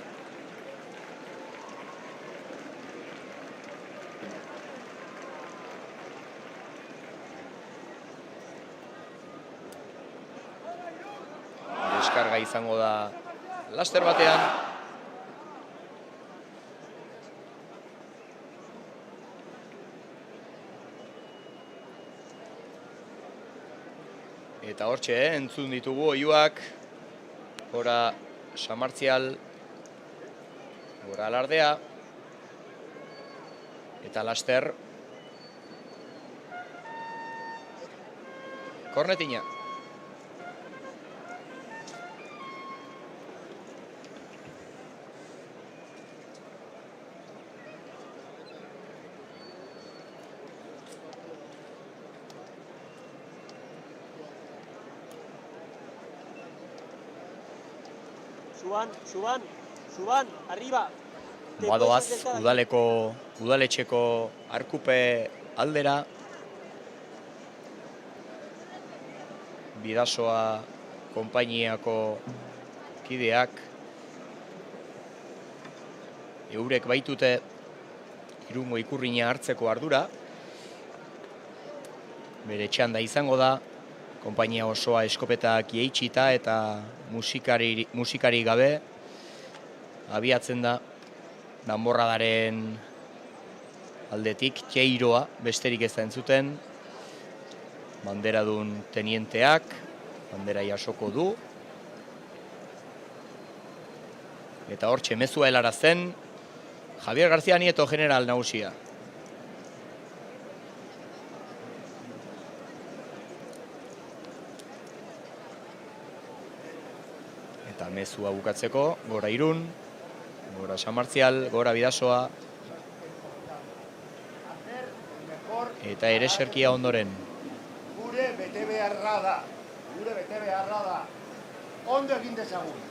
Deskarga izango da laster batean. Eta hortxe, entzun ditugu oihuak, gora San Martzial, gora alardea, eta laster kornetina. Suban, arriba. Badoaz, udaletxeko arkupe aldera, bidasoa konpainiako kideak, eurek baitute Irungo ikurrina hartzeko ardura. Bere txanda izango da, konpainia osoa eskopetak jeitsita eta musikari gabe abiatzen da danborradaren aldetik txeiroa besterik ez da entzuten. Banderadun tenienteak, bandera jasoko du. Eta hortxe mezua helarazten Javier García Nieto general nagusia. Eta mezua bukatzeko, gora Irun, gora San Martzial, gora Bidasoa, eta Ereserkia ondoren. Gure bete beharra da. Ondo egin dezagun.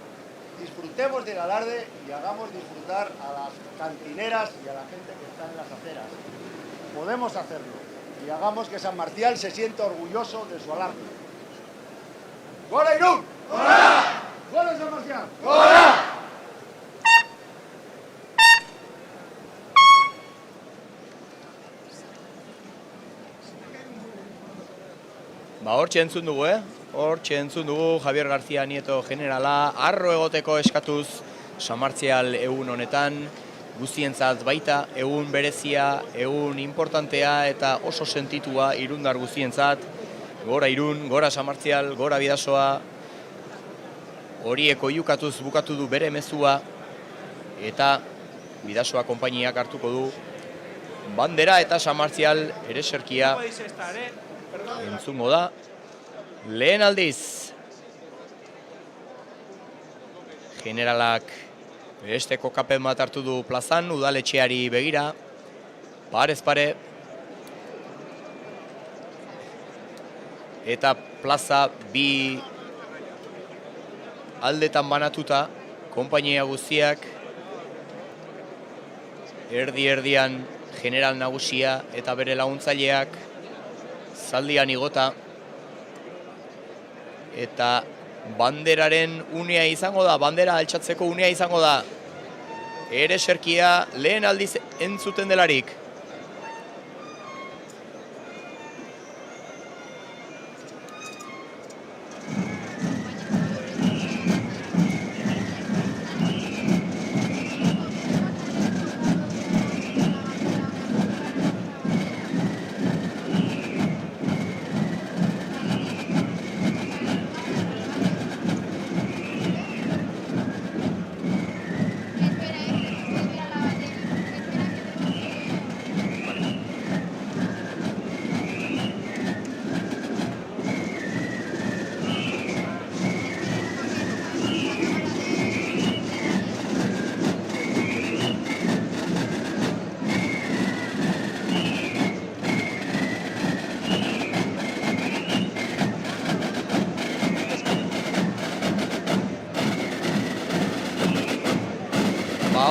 Disfrutemos del alarde y hagamos disfrutar a las cantineras y a la gente que está en las aceras. Podemos hacerlo y hagamos que San Marcial se sienta orgulloso de su alarde. ¡Gora Irún! ¡Gora! ¡Gora San Marcial! ¡Gora! Hortxe entzun dugu, Hortxe entzun dugu Javier García Nieto generala, arro egoteko eskatuz San Martzial egun honetan, guztientzat baita, egun berezia, egun importantea eta oso sentitua irundar guztientzat, gora Irun, gora San Martzial, gora Bidasoa, horiek oihukatuz bukatu du bere mezua, eta Bidasoa konpainiak hartuko du bandera eta San Martzial Ereserkia entzungo da. Lehen aldiz, generalak beste kokapen bat hartu du plazan, udaletxeari begira, parez pare, eta plaza bi aldetan banatuta, konpainia guztiak, erdi-erdian general nagusia eta bere laguntzaileak zaldian igota, eta banderaren unea izango da, bandera altxatzeko unea izango da, Ereserkia lehen aldiz entzuten delarik.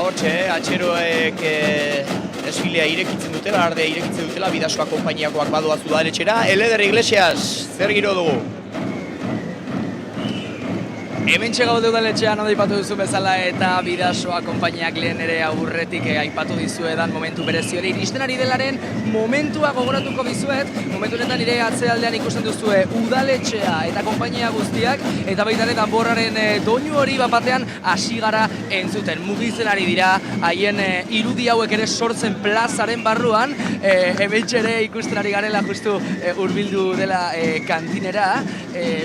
Hortxe, atxeroek desfilea irekitzen dutela, ardea irekitzen dutela, Bidasoa konpainiakoak badoaz udaletxera. Eleder Iglesias, zer giro dugu? Hementxe gaude udaletxean ondo aipatu duzu bezala eta Bidasoa konpainiak lehen ere aurretik aipatu dizuedan momentu berezi hori iristen ari delaren momentua gogoratuko dizuet. Momentu honetan nire atzealdean ikusten duzue udaletxea eta konpainia guztiak eta baita ere danborraren doinu hori batean hasi gara entzuten. Mugitzen ari dira haien irudi hauek ere sortzen plazaren barruan. Hementxe ere ikusten ari garela justu hurbildu dela kantinera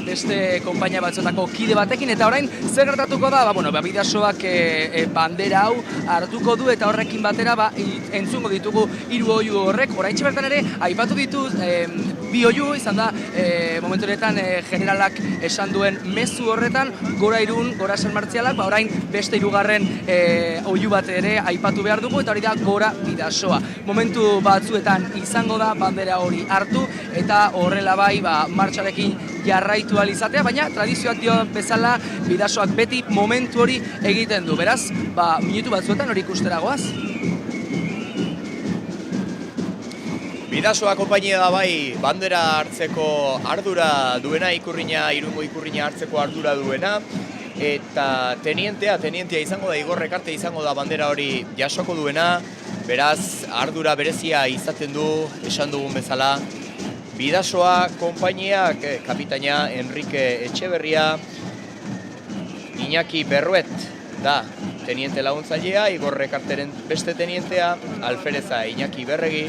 beste konpainia batzuetako kide batekin. Eta orain, zer gertatuko da? Bidasoak bandera hau hartuko du eta horrekin batera entzungo ditugu 3 oihu horrek. Oraintxe bertan ere, aipatu ditu 2 oihu, izan da, momentu honetan generalak esan duen mezu horretan, gora Irun, gora San Martzialak, orain beste 3. Oihu bat ere aipatu behar dugu eta hori da gora Bidasoa. Momentu batzuetan izango da bandera hori hartu eta horrela bai martxarekin jarraitu alizatea, baina tradizioak dio bezala Bidasoak beti momentu hori egiten du. Beraz, minutu batzuetan hori ikustera goaz. Bidasoa konpainia da bai bandera hartzeko ardura duena, Irungo ikurrina hartzeko ardura duena, eta tenientea izango da, Igor Rekarte izango da bandera hori jasoko duena, Beraz, ardura berezia izaten du, esan dugun bezala, Bidasoa konpainiak, kapitaina Enrique Etxeberria, Iñaki Berruet da teniente laguntzailea, Igor Rekarteren beste tenientea, alfereza Iñaki Berregi,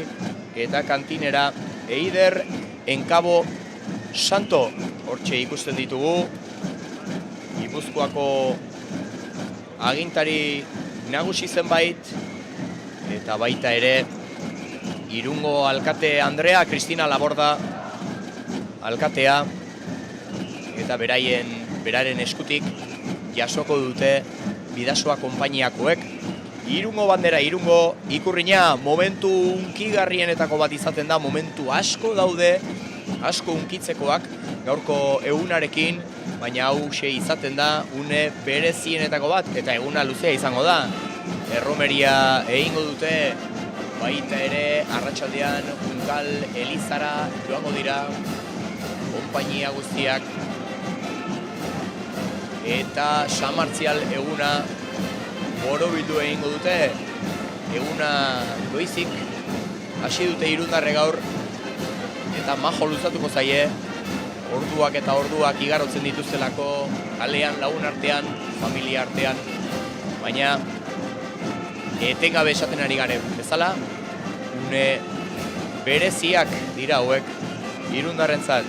eta kantinera Eider Enkabo Santo. Hortxe ikusten ditugu, Gipuzkoako agintari nagusi zenbait, eta baita ere Irungo alkate Andrea, Cristina Laborda alkatea, eta beraren eskutik jasoko dute Bidasoa konpainiakoek. Irungo bandera, Irungo ikurrina momentu unkigarrienetako bat izaten da, momentu asko daude, asko unkitzekoak gaurko egunarekin, baina hauxe izaten da une berezienetako bat, eta eguna luzea izango da. Erromeria egingo dute, baita ere arratsaldean Unkal Elizara joango dira konpainia guztiak, eta San Martzial eguna borobildu egingo dute. Eguna goizik hasi dute Irundarre gaur, eta majo luzatuko zaie, orduak eta orduak igarotzen dituztelako kalean, lagun artean, familia artean, baina etengabe esaten ari garen bezala, une bereziak dira hauek Irundarrentzat.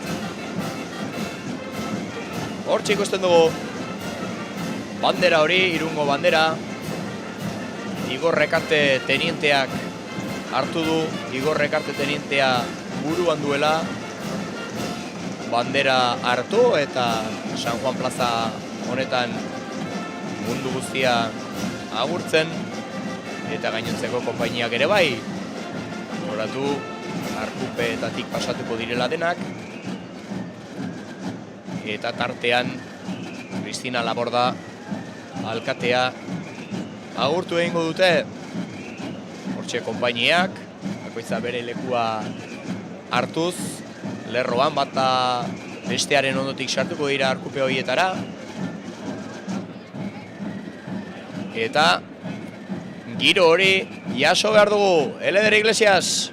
Hortxe ikusten dugu bandera hori, Irungo bandera, Igor Rekarte tenienteak hartu du, Igor Rekarte tenientea buruan duela, bandera hartu eta San Juan plaza honetan mundu guztia agurtzen, eta gainontzeko konpainiak ere bai, horatu, arkupeetatik pasatuko direla denak, eta tartean Cristina Laborda alkatea agurtu egingo dute. Hortxe konpainiak, bakoitza bere lekua hartuz, lerroan bata bestearen ondotik sartuko dira arkupe horietara, eta giro hori jaso behar dugu, Eleder Iglesias.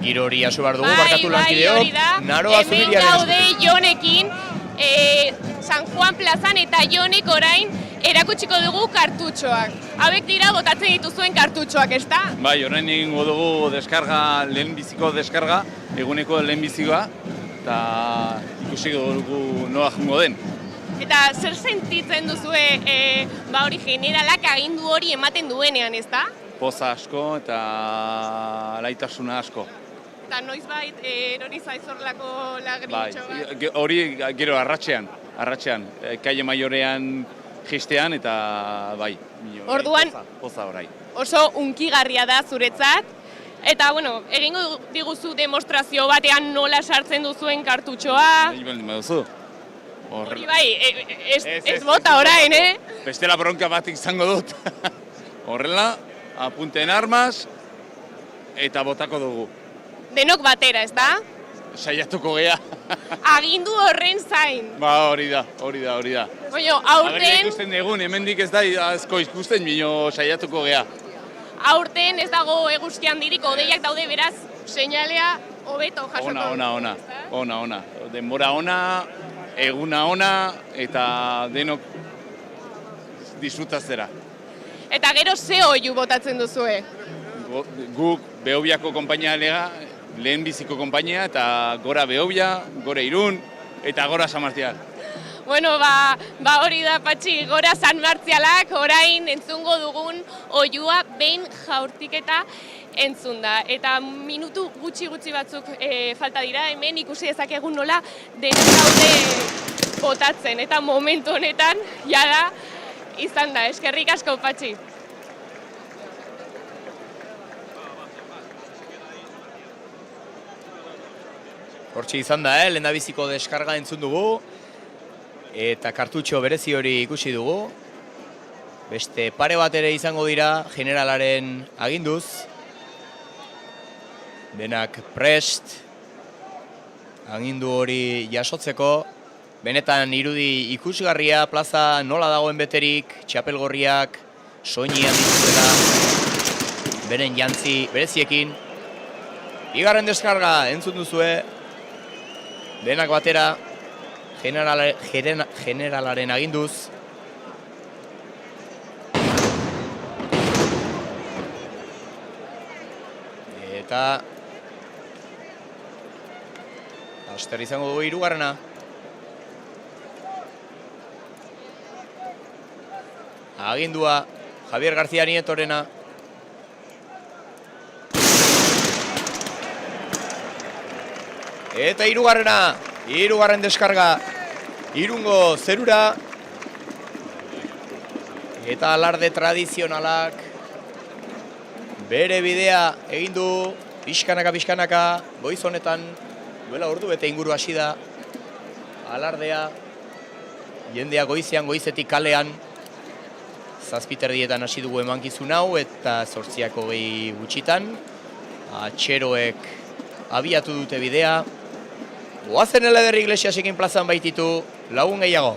Giro hori jaso behar dugu, barkatu lankideok, Naroa Zubiriaren hemen gaude Jonekin, San Juan plazan, eta Jonek orain erakutsiko dugu kartutxoak. Hauek dira botatzen dituzuen kartutxoak, ezta? Bai, orain egingo dugu deskarga, lehenbiziko deskarga, eguneko lehenbizikoa, eta ikusi dugu nola jungo den. Eta zer sentitzen duzue hori generalak agindu hori ematen duenean, ezta? Poza asko eta laitasuna asko. Eta noizbait erori zaizorlako lagritxo bat? Bai, hori gero arratsean, Kaie Maiorean jistean eta bai. Orduan, poza orai. Oso unkigarria da zuretzat, eta bueno, egingo diguzu demostrazio batean nola sartzen duzuen kartutxoa. Nahi baldin baduzu. Hori bai, ez bota orain, Bestela bronka bat izango dut. Horrela, apunten armas eta botako dugu. Denok batera, ez da? Saiatuko gea. Agindu horren zain. Ba, hori da. Bueno, aurten... Agria ikusten egun, hemendik ez da asko ikusten, bino saiatuko gea. Aurten ez dago eguzki handirik, hodeiak daude beraz, seinalea hobeto jasoko. Ona. Denbora ona, eguna ona, eta denok disfrutatzera. Eta gero ze oihu botatzen duzue? Guk Behobiako konpainia lehenbiziko konpainia, eta gora Behobia, gora Irun, eta gora San Martzial. Bueno, hori da, Patxi, gora San Martzialak, orain entzungo dugun oihua behin jaurtiketa entzun da. Eta minutu gutxi batzuk falta dira, hemen ikusi dezakegun nola denak daude botatzen. Eta momentu honetan, jada, izan da. Eskerrik asko, Patxi. Hortxe izan da, lehendabiziko deskarga entzun dugu, eta kartutxo berezi hori ikusi dugu. Beste pare bat ere izango dira generalaren aginduz. Denak prest, agindu hori jasotzeko, benetan irudi ikusgarria, plaza nola dagoen beterik, txapelgorriak, soinian dituzela, beren jantzi, bereziekin. Bigarren deskarga entzun duzue, denak batera, generalaren aginduz. Eta aster izango dugu hirugarrena. Agindua Javier García Nietorena. Eta hirugarrena, hirugarren deskarga Irungo zerura. Eta alarde tradizionalak bere bidea egin du pixkanaka, goiz honetan, duela ordu bete inguru hasi da alardea, jendea goizetik kalean, zazpiterdietan hasi dugu emankizun hau, eta 8:20 gutxitan, atxeroek abiatu dute bidea, goazen Eleder Iglesiasekin plazan baititu, lagun gehiago.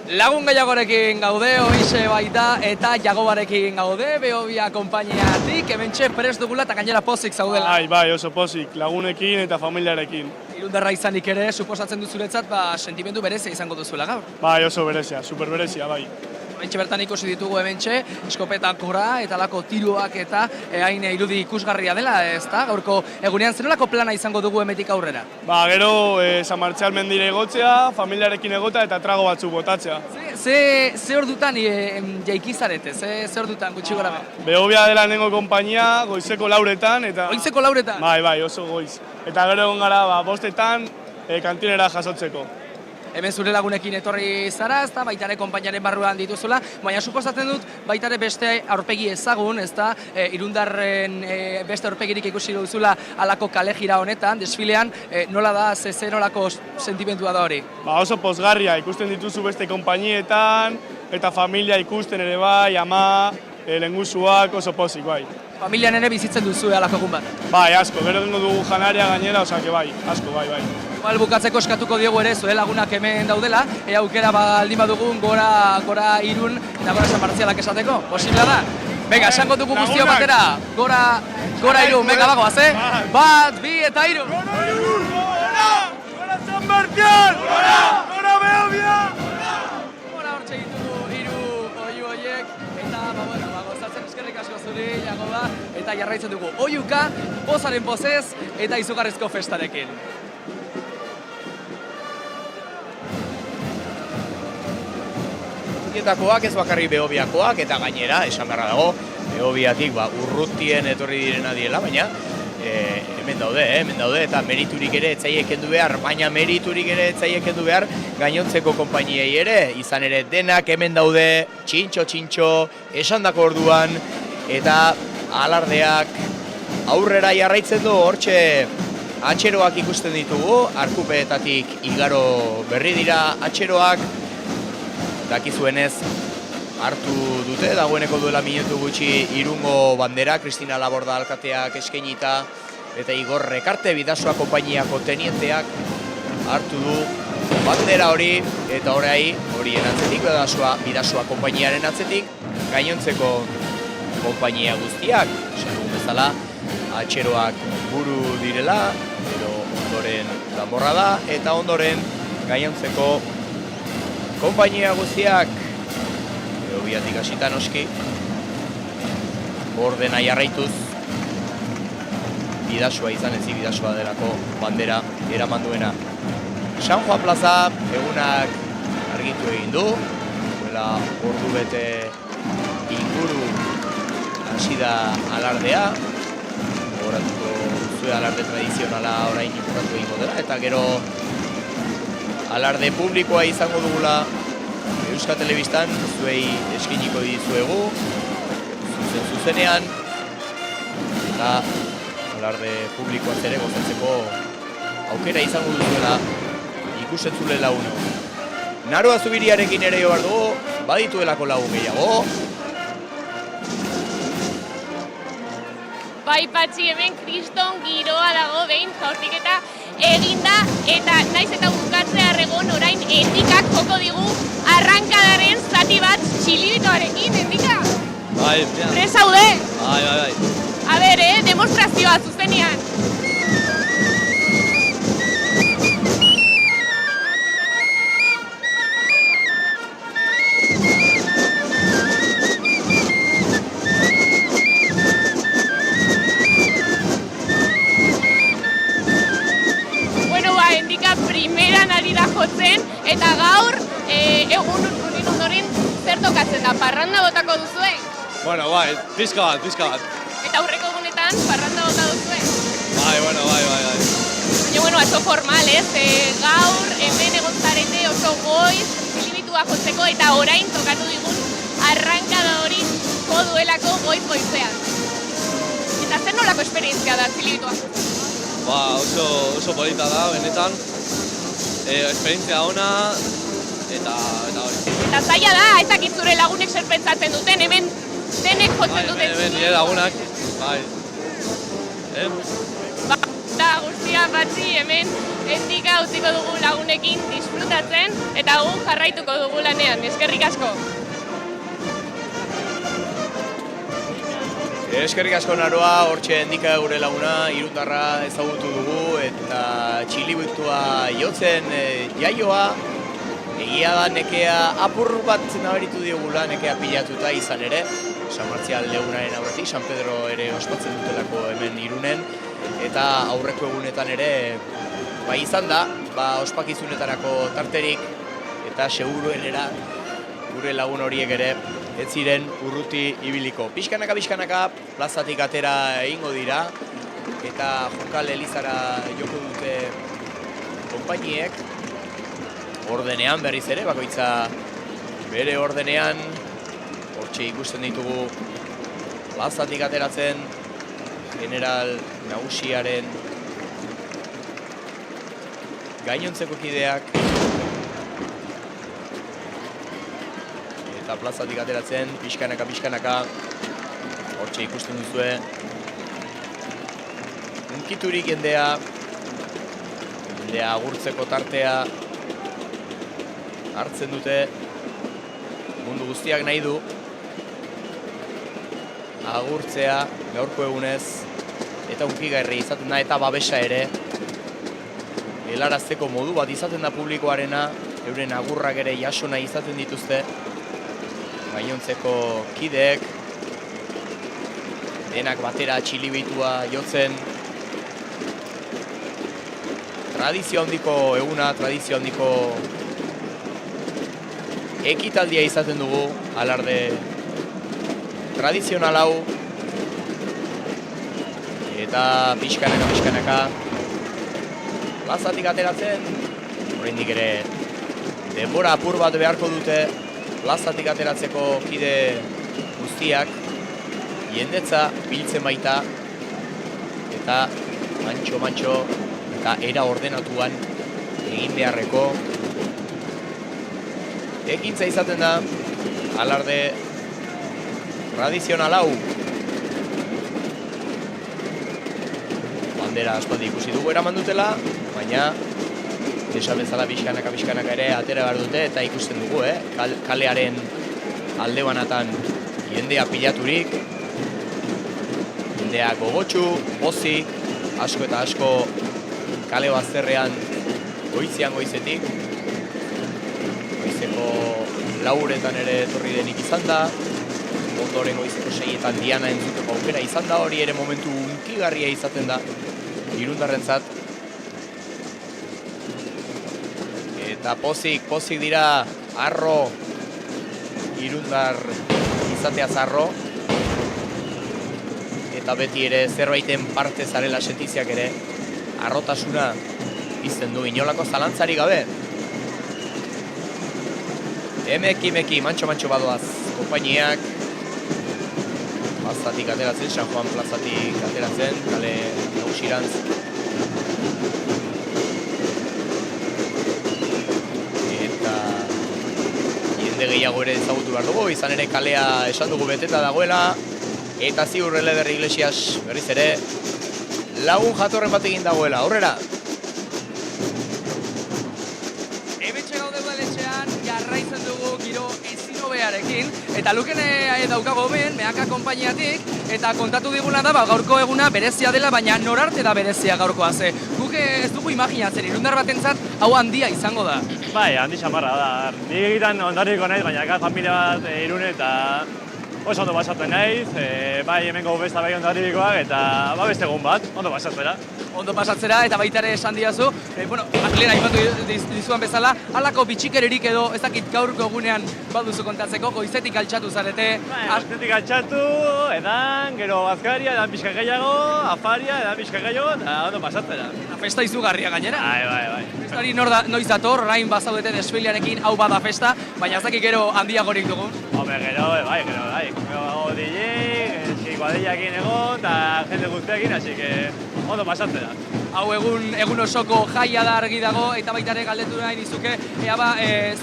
Lagun gehiagorekin gaude, hoize baita, eta Jagobarekin gaude, Behobia konpainiatik, hementxe prest dugula eta gainera pozik zaudela. Bai, oso pozik, lagunekin eta familiarekin. Irundarra izanik ere, suposatzen duzuretzat, sentimendu berezia izango duzuela gaur. Bai, oso berezia, super berezia, bai. Hementxe bertan ikusi ditugu hementxe, eskopetakora eta lako tiroak eta hain irudi ikusgarria dela, ezta? Gaurko egunean zenolako plana izango dugu hemetik aurrera? Gero San Martzial mendire egotzea, familiarekin egota eta trago batzuk botatzea. Ze ordutan jaikizarete, ze ordutan gutxi gora be? Behobia dela nengo konpainia, goizeko 4:00 eta... Goizeko 4:00? Bai, oso goiz. Eta gero egon gara 5:00 kantinera jasotzeko. Hemen zure lagunekin etorri zara, ezta baitare konpainiaren barruan dituzula, baina suposatzen dut baitare beste aurpegi ezagun, ezta Irundarren beste aurpegirik ikusi duzula alako kale jira honetan, desfilean, nola da, ze nolako sentimentua da hori? Oso pozgarria, ikusten dituzu beste konpainietan, eta familia ikusten ere bai, ama, lengusuak, oso pozik, bai. Familian ere bizitzen duzu alako egun bat? Bai, asko, gero dengo dugu janaria gainera, osake bai, asko, bai. Igual bukatzeko eskatuko diogu ere, zure lagunak hemen daudela, aukera baldin badugun gora Irun eta gora San Martzialak esateko, posiblea da? Venga, esango dugu guztio batera, gora Irun, venga, bagoaz, Bat, 2 eta 3! Gora Irun! Gora San Martzial! Gora Behobia! Gora hortxe ditugu hiru oiu horiek, eta gozatzen eskerrik asko zuri, Jagoba, eta jarraitzen dugu oiuka, pozaren pozez eta izugarrizko festarekin. Etakoak ez bakarrik Behobiakoak, eta gainera, esan beharra dago, Behobiatik urrutien etorri direna diela, baina hemen daude, eta meriturik ere etzaiek kendu behar, baina meriturik ere etzaiek kendu behar gainontzeko konpainiei ere, izan ere denak hemen daude, txintxo, esandako orduan, eta alardeak aurrera jarraitzen du, hortxe atxeroak ikusten ditugu, Arkupeetatik igaro berri dira atxeroak, dakizuenez hartu dute, dagoeneko duela minutu gutxi Irungo bandera, Kristina Laborda alkateak eskainita, eta Igor Rekarte Bidasoa konpainiako tenienteak hartu du bandera hori, eta horien atzetik, Bidasoa konpainiaren atzetik, gainontzeko konpainia guztiak, esan dugun bezala, atxeroak buru direla, ondoren danborra da, eta ondoren gainontzeko konpainia guztiak, Behobiatik hasita noski, ordena jarraituz, Bidasoa izan ezik, Bidasoa delako bandera eraman duena. San Juan plaza egunak argitu egin du, duela ordu bete inguru hasi da alardea, gogoratuko zuen alarde tradizionala orain bukatu egingo dela, eta gero alarde publikoa izango dugula Euskal Telebistan, zuei eskainiko dizuegu, zuzenean, eta alarde publikoa ere gozatzeko aukera izango duzuela ikusentzule laguno. Naroa Zubiriarekin ere jo behar dugu, badituelako lagun gehiago. Bai, Patxi, hemen kriston giroa dago behin, jaurtik eta eginda eta naiz eta bukatzear egon orain Endikak joko digu arrankadaren zati bat txilibitoarekin, Endika? Bai, Prest zaude? bai. A ber, demostrazioa zuzenean. Endika primeran ari da jotzen, eta gaur egun ondoren zer tokatzen da, parranda botako duzue? Bueno, bai, pizka bat. Eta aurreko egunetan parranda bota duzue? Bai. Baina, oso formal, ez? Gaur hemen egon zarete oso goiz, txilibitua jotzeko, eta orain tokatu digun arrankada hori duelako goiz-goizean. Eta zer nolako esperientzia da txilibitua jotzeko? Oso polita da, benetan, esperientzia ona, eta hori. Eta zaila da, ez dakit zure lagunek zer pentsatzen duten, hemen denek jotzen duten. Hemen nire lagunak, bai. Eta guztia batzi hemen Endika utziko dugu lagunekin disfrutatzen, eta gu jarraituko dugu lanean, eskerrik asko. Eskerrik asko Naroa, hortxe Endika gure laguna, irundarra ezagutu dugu eta txilibitua jotzen jaioa. Egia da nekea apur bat nabaritu diogula, nekea pilatuta izan ere. San Martzial legunaren aurretik, San Pedro ere ospatzen dutelako hemen Irunen. Eta aurreko egunetan ere bai izan da, ospakizunetarako tarterik eta seguruenera gure lagun horiek ere ez ziren urruti ibiliko. Pixkanaka, plazatik atera egingo dira, eta Jonkal Elizara joko dute konpainiek, ordenean berriz ere, bakoitza bere ordenean, hortxe ikusten ditugu plazatik ateratzen, general nagusiaren gainontzeko kideak, eta plazatik ateratzen, pixkanaka, hortxe ikusten duzue. Unkiturik jendea agurtzeko tartea hartzen dute, mundu guztiak nahi du, agurtzea gaurko egunez, eta unkigarri izaten da, eta babesa ere, helarazteko modu bat izaten da publikoarena, euren agurrak ere jaso nahi izaten dituzte, gainontzeko kideek, denak batera txilibitua jotzen, tradizio handiko eguna, tradizio handiko ekitaldia izaten dugu, alarde tradizional hau, eta pixkanaka, plazatik ateratzen, oraindik ere denbora apur bat beharko dute, plazatik ateratzeko kide guztiak, jendetza biltzen baita, eta mantxo, eta era ordenatuan egin beharreko ekintza izaten da, alarde tradizional hau. Bandera aspaldi ikusi dugu eraman dutela, baina esan bezala pixkanaka ere atera behar dute, eta ikusten dugu, kalearen alde banatan jendea pilaturik, jendea gogotsu, pozik, asko eta asko kale bazterrean goizetik, goizeko lauretan ere etorri denik izan da, ondoren goizeko 6etan Diana entzuteko aukera izan da, hori ere momentu unkigarria izaten da irundarrentzat. Eta pozik dira arro, irundar izateaz arro, eta beti ere zerbaiten parte zarela sentiziak ere, arrotasuna izten du inolako zalantzari gabe. Emeki, mantxo badoaz, konpainiak, plazatik ateratzen, San Juan plazatik ateratzen, kale nausirantz. Eta jende gehiago ere ezagutu behar dugu, izan ere kalea esan dugu beteta dagoela, eta ziur Eleder Iglesias berriz ere lagun jatorren bat egin dagoela, aurrera! gaude udaletxean, jarraitzen dugu giro ezin hobearekin, eta Luken daukago ben, Mehaka konpainiatik, eta kontatu diguna da, gaurko eguna berezia dela, baina norarte da berezia gaurkoa ze. Guk ez dugu imaginatzen, Irundar batentzat hau handia izango da. Bai, handi xamarra da. Nik egiten ondarriko naiz, baina familia bat Irune eta oso ondo pasatzen naiz, bai hemengo besta bai ondarrikoak eta beste egun bat, ondo pasatzera. Ondo pasatzera eta baita ere esan diazu, lehen aipatu dizuan bezala, halako bitxikererik edo ez dakit gaurko egunean baduzu kontatzeko, goizetik altxatu zarete. Goizetik altxatu, edan, gero azkaria, edan pixka gehiago, afaria, edan pixka gehiago, eta ondo pasatzera. Festa izugarria gainera. Bai. Festari noiz dator, orain bazaudete desfilearekin, hau bada festa, baina ez dakit gero handiagorik dugu. Hombre, gero bai. Gero DJ, kuadrillakin egon, eta jende guztiakin, así que ondo pasatzera. Hau egun osoko jaia da argi dago, eta baita ere galdetu nahi dizuke,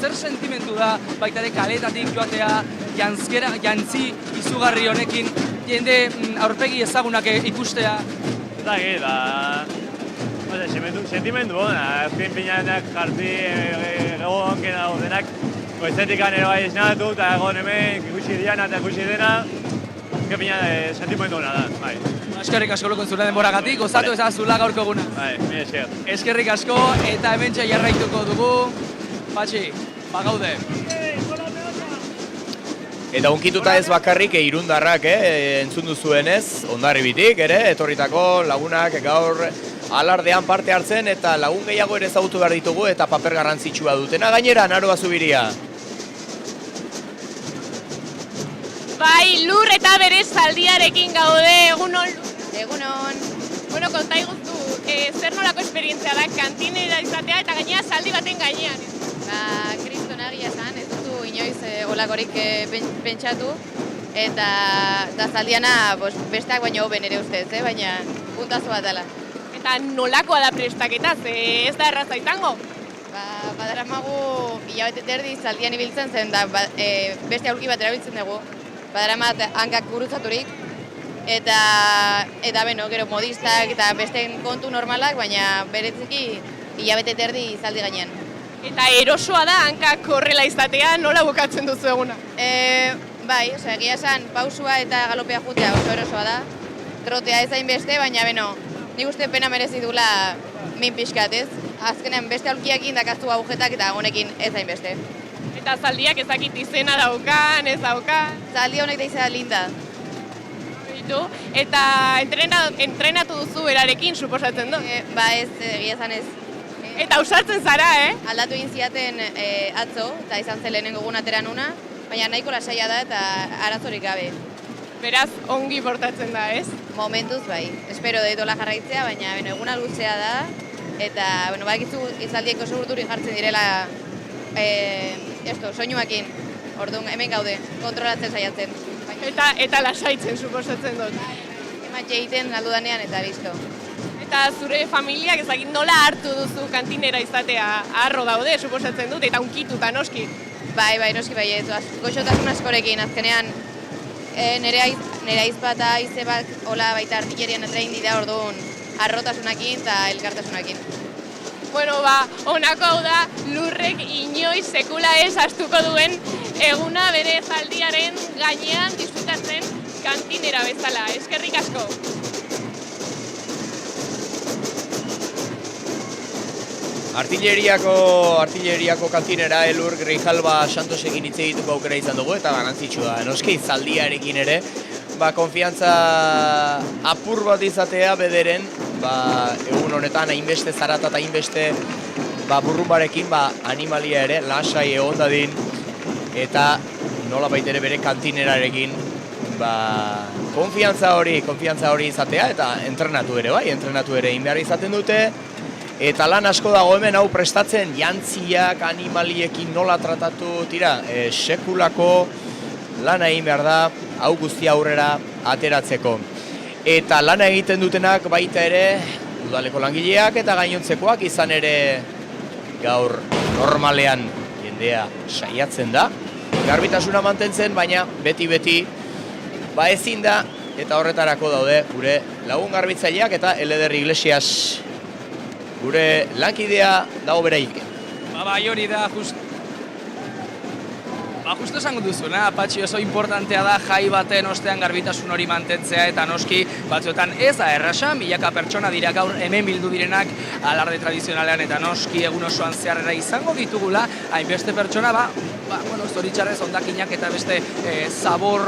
zer sentimentu da baita ere kaletatik joatea, jantzi izugarri honekin, jende aurpegi ezagunak ikustea? Eta sentimendu hona, azken pinanak jarti egon kena denak, goizetik ere bai esnatu eta egon hemen ikusi diana eta ikusi dena, azken pinanak sentimendu hona da, bai. Eskerrik asko Lukon zure denboragatik, gozatu ezazula gaurko eguna. Bai, mi esker. Eskerrik asko eta hementxe jarraituko dugu. Patxi, bagaude. Eta unkituta ez bakarrik Irundarrak, entzun duzuenez, Hondarribitik ere, etorritako lagunak gaur alardean parte hartzen eta lagun gehiago ere ezagutu behar ditugu eta paper garrantzitsua dutena. Gainera, Naroa Zubiria. Bai, Lur eta bere zaldiarekin gaude, egunon. Egunon. Bueno, konta iguzu, zer nolako esperientzia da kantinera izatea eta gainera zaldi baten gainean. Kriston egia esan, ez duzu inoiz olakorik pentsatu, eta zaldiana besteak baino hoben ere ustez, baina puntazo bat dela. Eta nolakoa da prestaketa, ez da erraza izango? Badaramagu hilabete terdi zaldian ibiltzen zen, da beste aurki bat erabiltzen dugu. Badaramat hankak gurutzaturik, eta gero modistak eta beste kontu normalak, baina beretziki hilabete terdi zaldi gainean. Eta erosoa da hankak horrela izatea, nola bukatzen duzu eguna? Bai, egia esan pausua eta galopea jutea oso erosoa da, trotea ez hainbeste, baina nik uste pena merezi dula min pixkat ez. Azkenean beste aurkiakin dakaztu agujetak eta honekin ez hainbeste. Eta zaldiak ezakit izena daukan, ez daukan? Zaldi honek da izena Linda. Eta entrenatu duzu berarekin, suposatzen du? Ez, egia esan ez. Eta ausartzen zara, Aldatu egin ziaten atzo, eta izan zen lehenengo egun atera nuna, baina nahiko lasaia da eta arazorik gabe. Beraz, ongi portatzen da, ez? Momentuz bai. Espero deitola jarraitzea, baina eguna luzea da, eta badakizu izaldiek oso urduri jartzen direla soinuakin, orduan hemen gaude, kontrolatzen saiatzen. Eta lasaitzen, suposatzen dut. Ematxe egiten aldudanean eta listo. Eta zure familiak ezagik nola hartu duzu kantinera izatea harro daude, suposatzen dut, eta unkituta noski? Bai, noski bai, goxotasun askorekin, azkenean nire aizpata izebak hola baita artillerian atrein dira orduan harrotasunakin eta elkartasunakin. Bueno, honako hau da Lurrek inoiz sekula ez astuko duen eguna bere zaldiaren gainean disfrutatzen kantinera bezala. Eskerrik asko! Artilleriako kantinera Lur Grijalba Santosekin hitz egituko aukera izan dugu eta garrantzitsua da. Noski zaldiarekin ere, konfiantza apur bat izatea bederen, egun honetan hainbeste zarata eta hainbeste burrumbarekin animalia ere lasai egon dadin eta nola baitere bere kantinerarekin konfiantza hori izatea eta entrenatu ere egin behar izaten dute. Eta lan asko dago hemen hau prestatzen, jantziak, animaliekin nola tratatu, sekulako lana egin behar da, hau guztia aurrera ateratzeko. Eta lana egiten dutenak baita ere, udaleko langileak eta gainontzekoak izan ere gaur normalean jendea saiatzen da. Garbitasuna mantentzen, baina beti ezin da, eta horretarako daude gure lagun garbitzaileak eta Eleder Iglesias gure lankidea dago beraik. Bai, hori da, justo esango duzuna, Patxi, oso importantea da jai baten ostean garbitasun hori mantentzea eta noski batzuetan ez da erraza, milaka pertsona dira gaur hemen bildu direnak alarde tradizionalean eta noski egun osoan zeharrera izango ditugula, hainbeste pertsona, zoritxarrez hondakinak eta beste zabor,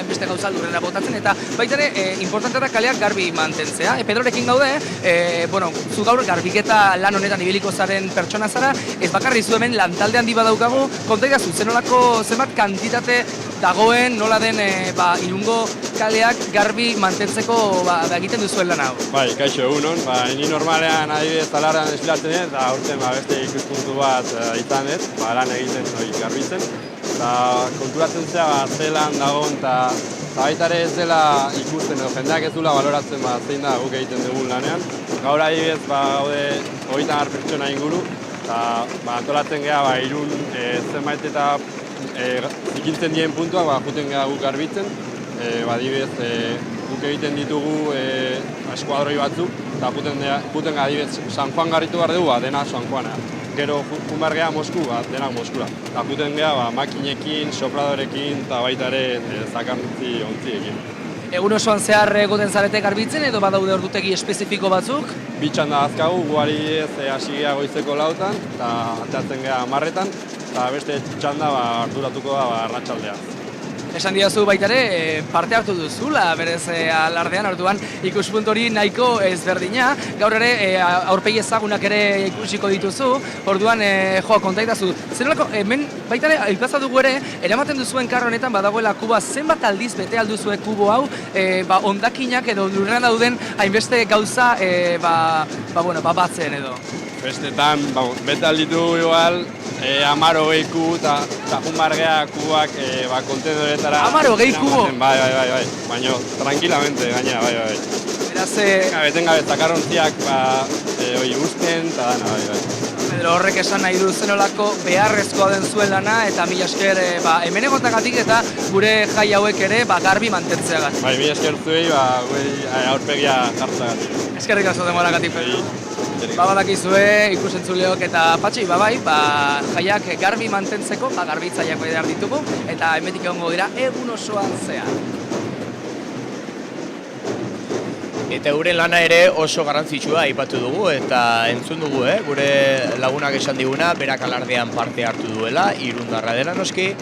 beste gauza lurrera botatzen eta baita ere, importantea da kaleak garbi mantentzea. Pedrorekin gaude, zu gaur garbiketa lan honetan ibiliko zaren pertsona zara, ez bakarri zu hemen lantalde handi badaukagu, kontaidazu, zenolako zenbat kantitate dagoen nola den Irungo kaleak garbi mantentzeko egiten duzuen lan hau. Bai, kaixo egunon, ni normalean adibidez talarrean desfilatzen ez, eta aurten beste ikuspuntu bat izan ez, lan egiten garbitzen, eta konturatzen zea zelan dagoen eta baita ere ez dela ikusten edo jendeak ez dula baloratzen zein da guk egiten dugun lanean. Gaur adibidez gaude 30 pertsona inguru, eta antolatzen geha Irun zenbait eta zikintzen dien puntuak juten geha guk garbitzen. Adibidez guk egiten ditugu eskuadroi batzuk, eta juten geha adibidez San Juan garritu behar dugu, dena San Juana. Gero jun behar geha Mosku, denak Moskura. Eta juten geha makinekin, sopradorekin, eta baita ere zakarntzi ontziekin. Egun osoan zehar egoten zarete garbitzen edo badaude ordutegi espezifiko batzuk? Bi txanda azkagu, guari hasi geha goizeko 4:00 eta ateratzen geha 10:00, eta beste txanda arduratuko da arratsaldea. Esan diazu baita ere, parte hartu duzula, berez alardean, orduan ikuspunt hori nahiko ezberdina. Gaur ere, aurpegi ezagunak ere ikusiko dituzu, orduan, kontaitazu. Zenolako, hemen baita ere, aipaza dugu ere, eramaten duzuen karro honetan badagoela kuba, zenbat aldiz bete alduzue kubo hau, hondakinak edo lurrean dauden hainbeste gauza batzen edo. Bestetan, bete alditu igual, 10-20 kubo eta junbargea kuboak kontenedoretara... 10-20 kubo? Bai, baina tranquilamente gainera, bai. Beraz... Betengabe zakarrontziak usten eta dana, bai. Pedro, horrek esan nahi du zenolako beharrezkoa den zuen lana eta mila esker hemen egotagatik eta gure jai hauek ere garbi mantentzeagatik. Bai, mila esker zuei, aurpegia jartzagatik. Eskerrik asko demoragatik, Pedro. Badakizue ikusentzuleok eta Patxi, jaiak garbi mantentzeko, garbitzaileak behar ditugu, eta hemetik egongo dira egun osoan zehar. Eta euren lana ere oso garrantzitsua aipatu dugu eta entzun dugu, gure lagunak esan diguna, berak alardean parte hartu duela, irundarra dela noski,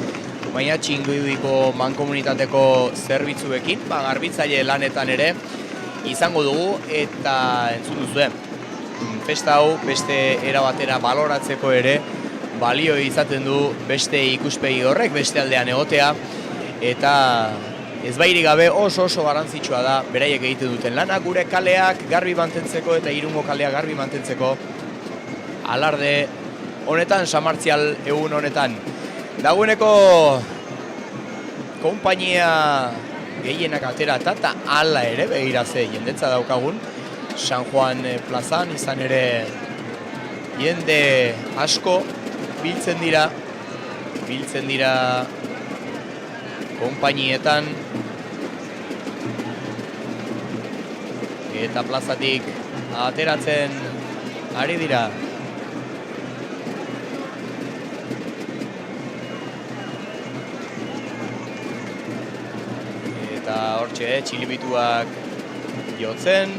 baina Txinguidiko mankomunitateko zerbitzuekin, garbitzaile lanetan ere izango dugu eta entzun duzue. Festa hau beste era batera baloratzeko ere balio izaten du beste ikuspegi horrek beste aldean egotea eta ez bairik gabe oso garrantzitsua da beraiek egiten duten lana gure kaleak garbi mantentzeko eta Irungo kaleak garbi mantentzeko alarde honetan, Samartzial egun honetan. Dagoeneko konpainia gehienak aterata eta hala ere begiraze jendetza daukagun San Juan plazan, izan ere jende asko biltzen dira konpainietan eta plazatik ateratzen ari dira. Eta hortxe, txilibituak jotzen.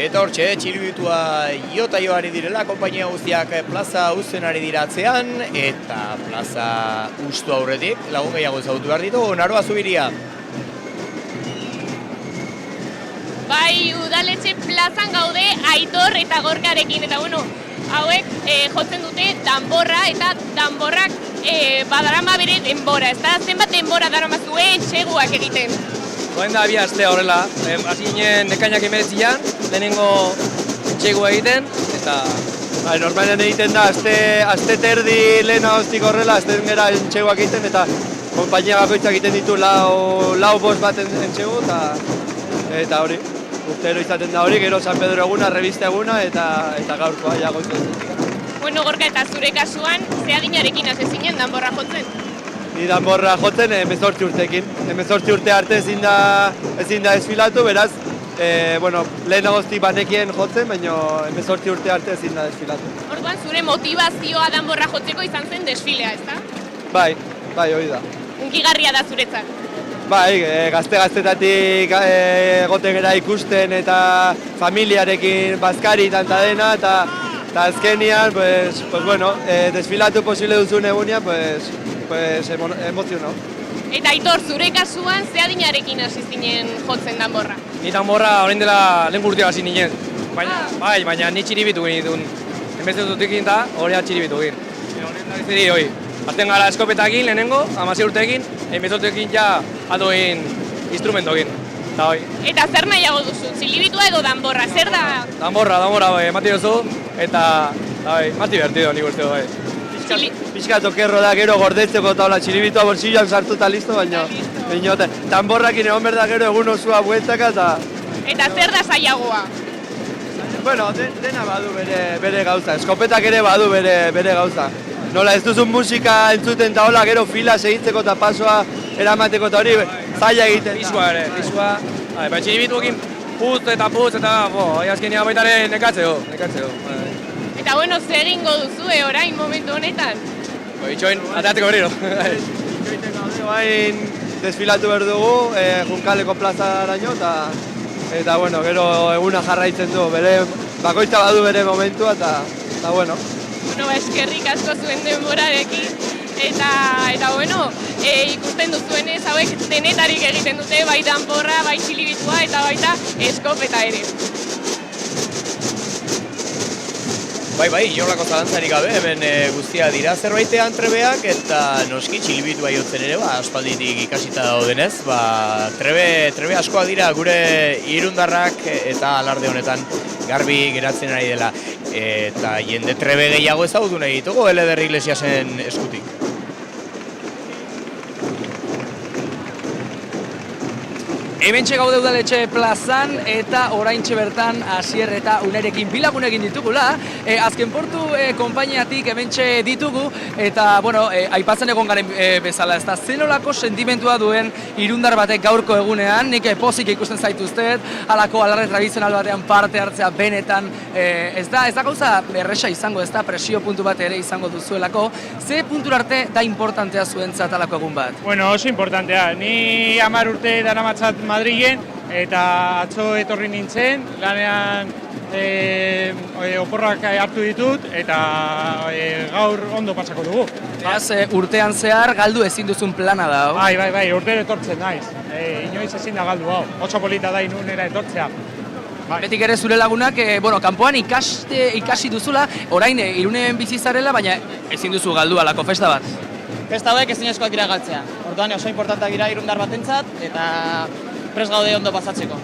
Eta hortxe, txilibitua jota joari direla, konpainia guztiak plaza uzten ari diratzean, eta plaza ustu aurretik, lagun gehiago ezagutu behar ditu, Naroa Zubiria. Bai, udaletxe plazan gaude Aitor eta Gorkarekin, eta hauek jotzen dute danborra, eta danborrak badarama bere denbora, ez da zenbat denbora daramazue txeguak egiten. Goen da bi astea horrela, hasi ginen ekainak 19an, lehenengo txegu egiten, eta... Normalean egiten da, aste terdi lehena hostik horrela, azten gara txeguak egiten, eta konpainia bakoitzak egiten ditu lau bost bat entxegu, eta hori, urtero izaten da hori, gero San Pedro eguna, revista eguna, eta gaurkoa ja goitzen. Bueno, Gorka, eta zure kasuan, ze adinarekin hasi zinen danborra jotzen? Ni danborra jotzen 18 urteekin. 18 urte arte ezin da desfilatu, beraz, lehen agoztik banekien jotzen, baina 18 urte arte ezin da desfilatu. Orduan, zure motivazioa danborra jotzeko izan zen desfilea, ezta? Bai, hori da. Unkigarria da zuretzat. Bai, gazte-gaztetatik egoten gara ikusten eta familiarekin bazkaritan eta dena, eta azkenian, desfilatu posible duzun egunean, emozionau. Eta Aitor, zure kasuan, ze adinarekin hasi zinen jotzen danborra? Ni danborra orain dela lehen urtea hasi ninen. Baina ni txiribitu ginen ditun. Enbeste dutekin eta horrea txiribitu ginen. Horren da biziri hoi. Azten gara eskopetakin lehenengo, 16 urteekin, enbezotekin ja aldoin instrumentokin. Eta zer nahiago duzu? Txilibitua edo danborra? Zer da? Danborra, emati duzu, eta más divertido nik uste du. Pixka tokerro da gero gordetzeko taula txilibitua bolsilloan sartuta listo, baina danborrakin egon behar da gero egun osua bueltaka eta... Eta zer da zailagoa? Bueno, dena badu bere gauza, eskopetak ere badu bere gauza. Nola ez duzun musika entzuten eta hola gero fila segitzeko eta pasoa eramateko eta hori zaila egiten. Pisua ere, txiribituekin putz eta azkenean baitaren nekatzeo. Eta bueno, zer egingo duzu orain momentu honetan? Itxoin, ateatzeko berriro. Itxoiten gaude bain desfilatu behar dugu, Junkaleko plazaraino eta gero eguna jarraitzen du, bakoitza badu bere momentua eta bueno. Eskerrik asko zuen denborarekin, eta ikusten duzuenez hauek denetarik egiten dute, bai danborra, bai txilibitua eta baita eskopeta ere. Bai, inolako zalantzarik gabe, hemen guztia dira zerbaitean trebeak, eta noski txilibitua jotzen ere, aspalditik ikasita daudenez, trebe askoak dira gure irundarrak eta alarde honetan garbi geratzen ari dela. Eta jende trebe gehiago ezagutu nahi ditugu Eleder Iglesiasen eskutik. Hementxe gaude udaletxe plazan eta oraintxe bertan Asier eta Unerekin bilagunekin ditugula. Azken portu konpainiatik hementxe ditugu eta, aipatzen egon garen bezala, ez da zenolako sentimentua duen irundar batek gaurko egunean, nik pozik ikusten zaituztet, halako alarde tradizional batean parte hartzea benetan, ez da gauza erresa izango, ez da presio puntu bat ere izango duzuelako, ze puntura arte da importantea zuentzat halako egun bat? Bueno, oso importantea, ni 10 urte daramatzat Madrilen, eta atzo etorri nintzen, lanean oporrak hartu ditut, eta gaur ondo pasako dugu. Beraz, urtean zehar galdu ezin duzun plana da, hau? Bai, urtero etortzen naiz. Inoiz ezin da galdu, hau. Oso polita da inunera etortzea. Betik ere zure lagunak, kanpoan ikasi duzula, orain Irunen bizi zarela, baina ezin duzu galdu halako festa bat. Festa hauek ezinezkoak dira galtzea. Orduan oso importanteak dira irundar batentzat eta prest gaude ondo pasatzeko.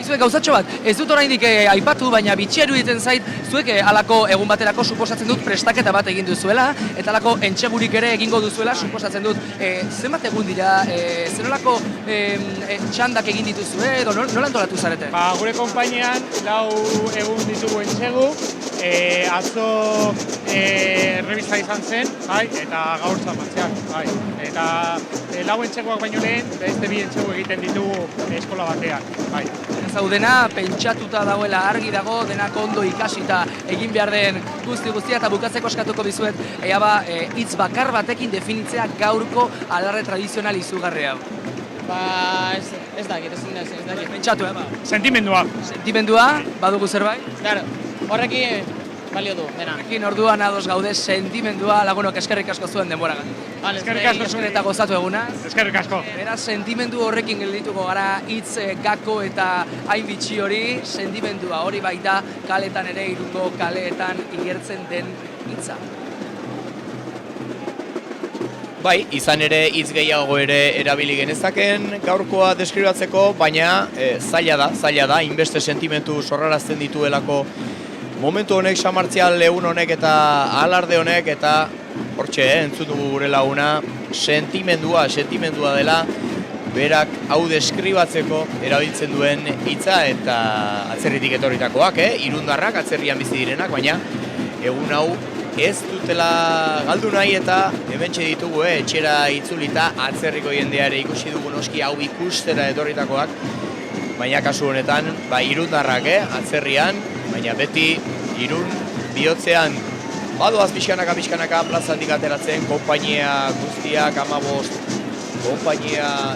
Zuek gauzatxo bat, ez dut oraindik aipatu, baina bitxia iruditzen zait, zuek halako egun baterako suposatzen dut prestaketa bat egin duzuela, eta halako entxegurik ere egingo duzuela suposatzen dut. Zenbat egun dira, zenolako txandak egin dituzue, edo nola antolatu zarete? Gure konpainian 4 egun ditugu entxegu, atzo revista izan zen, eta gaur zamatzean. Eta 4 entxeguak baino lehen, beste 2 entxegu egiten ditugu eskola batean. Zaudena pentsatuta dagoela argi dago, denak ondo ikasita egin behar den guztia eta bukatzeko eskatuko dizuet, hitz bakar batekin definitzea gaurko alarde tradizional izugarri hau. Ez dakit. Pentsatu, Sentimendua. Sentimendua, badugu zerbait? Claro, horrekin balio du, dena. Horrekin orduan ados gaude, sentimendua, lagunok eskerrik asko zuen denboragan. Eskerrik asko zuen. Eta gozatu eguna. Eskerrik asko. Beraz, sentimendu horrekin geldituko gara hitz gako eta hain bitxi hori, sentimendua hori baita kaletan ere, Irungo kaleetan igertzen den hitza. Bai, izan ere hitz gehiago ere erabili genezaken gaurkoa deskribatzeko, baina zaila da, inbeste sentimentu sorrarazten dituelako momentu honek, San Martzial egun honek eta alarde honek, eta hortxe, entzun dugu gure laguna, sentimendua dela, berak hau deskribatzeko erabiltzen duen hitza eta atzerritik etorritakoak, irundarrak atzerrian bizi direnak, baina egun hau ez dutela galdu nahi eta hementxe ditugu etxera itzulita atzerriko jendea ere ikusi dugu noski hau ikustera etorritakoak, baina kasu honetan irundarrak atzerrian, baina beti Irun bihotzean badoaz pixkanaka plazatik ateratzen, konpainia guztiak 15 konpainia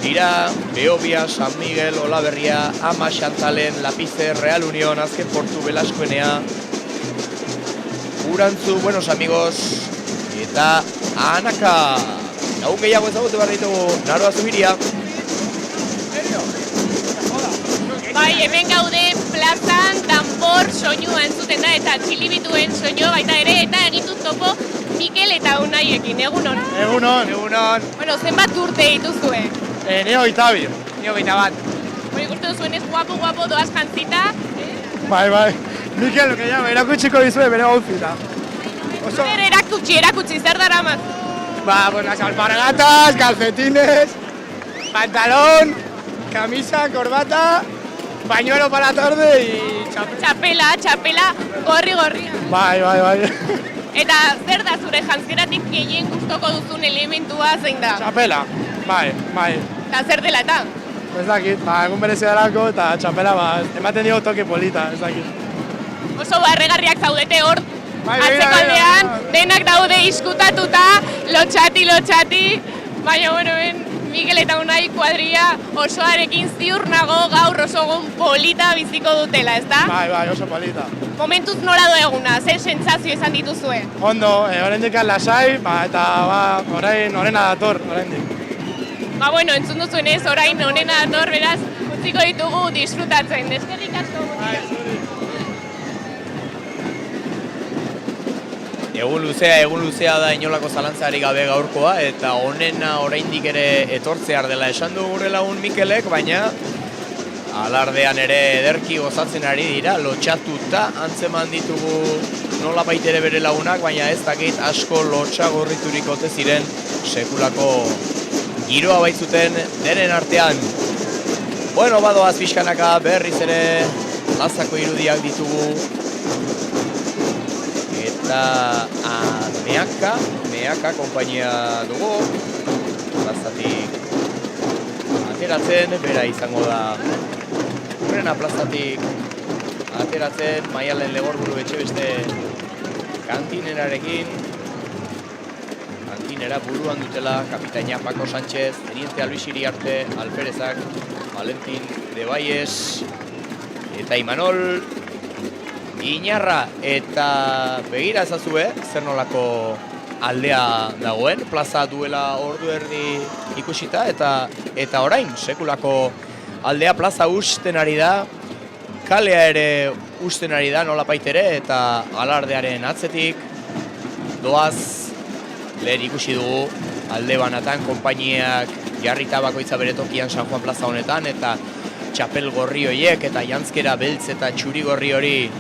dira, Beobia, San Miguel, Olaberria, Ama Xantalen, Lapize, Real Unión, azken Portu Belaskoenea, Urantzu, Buenos Amigos, eta Anaka. Hau gehiago ezagutu behar ditugu, Naroa Zubiria. Bai, hemen gaude plazan danbor soinua entzuten da eta txilibituen soinua baita ere eta egituz topo Mikel eta Unaiekin, egunon? Egunon. Bueno, zenbat urte dituzue? Ni 22. Ni 21. Bueno, ikusten duzuenez guapo doaz jantzita. Bai. Mikel, erakutsiko dizue bere outfita. Zer erakutsi, zer daramaz? Las alpargatas, calcetines, pantalón, camisa, corbata, pañuelo para la tarde y Txapela, gorria. Bai. Eta zer da zure jantzeratik gehien gustoko duzun elementua zein da? Txapela, bai. Eta zer dela eta? Ez dakit, egun berezia delako eta txapela ematen dio toke polita, ez dakit. Oso barregarriak zaudete hor, atzekaldean, denak daude iskutatuta, lotxati, baina bueno, Mikel eta Unai kuadria osoarekin ziur nago gaur oso egun polita biziko dutela, ezta? Bai, oso polita. Momentuz nola do eguna, zer sentsazio izan dituzue? Ondo, oraindik lasai, eta orain onena dator, oraindik. Bueno, entzun duzuenez, orain onena dator, beraz, utziko ditugu disfrutatzen. Eskerrik asko. Egun luzea da inolako zalantzarik gabe gaurkoa, eta onena oraindik ere etortzear dela esan du gure lagun Mikelek, baina alardean ere ederki gozatzen ari dira, lotxatuta antzeman ditugu nola baitere bere lagunak, baina ez dakit asko lotxa gorriturik ote ziren sekulako giroa baitzuten denen artean. Bueno, badoaz pixkanaka berriz ere plazako irudiak ditugu. Eta Meaka konpainia dugu, plazatik ateratzen, bera izango da Urrena plazatik ateratzen, Maialen Legorburu Etxebeste kantinerarekin, kantinera buruan dutela Kapitaina Paco Sánchez, Teniente Luis Iriarte, Alferezak, Valentin de Valles eta Imanol Iñarra, eta begira ezazue, zer nolako aldea dagoen, plaza duela ordu erdi ikusita, eta orain, sekulako aldea plaza usten ari da, kalea ere usten ari da nolapait ere, eta alardearen atzetik doaz lehen ikusi dugu alde banatan konpainiak jarrita bakoitza bere tokian San Juan plaza honetan, eta txapel gorri horiek eta jantzkera beltz eta txuri gorri hori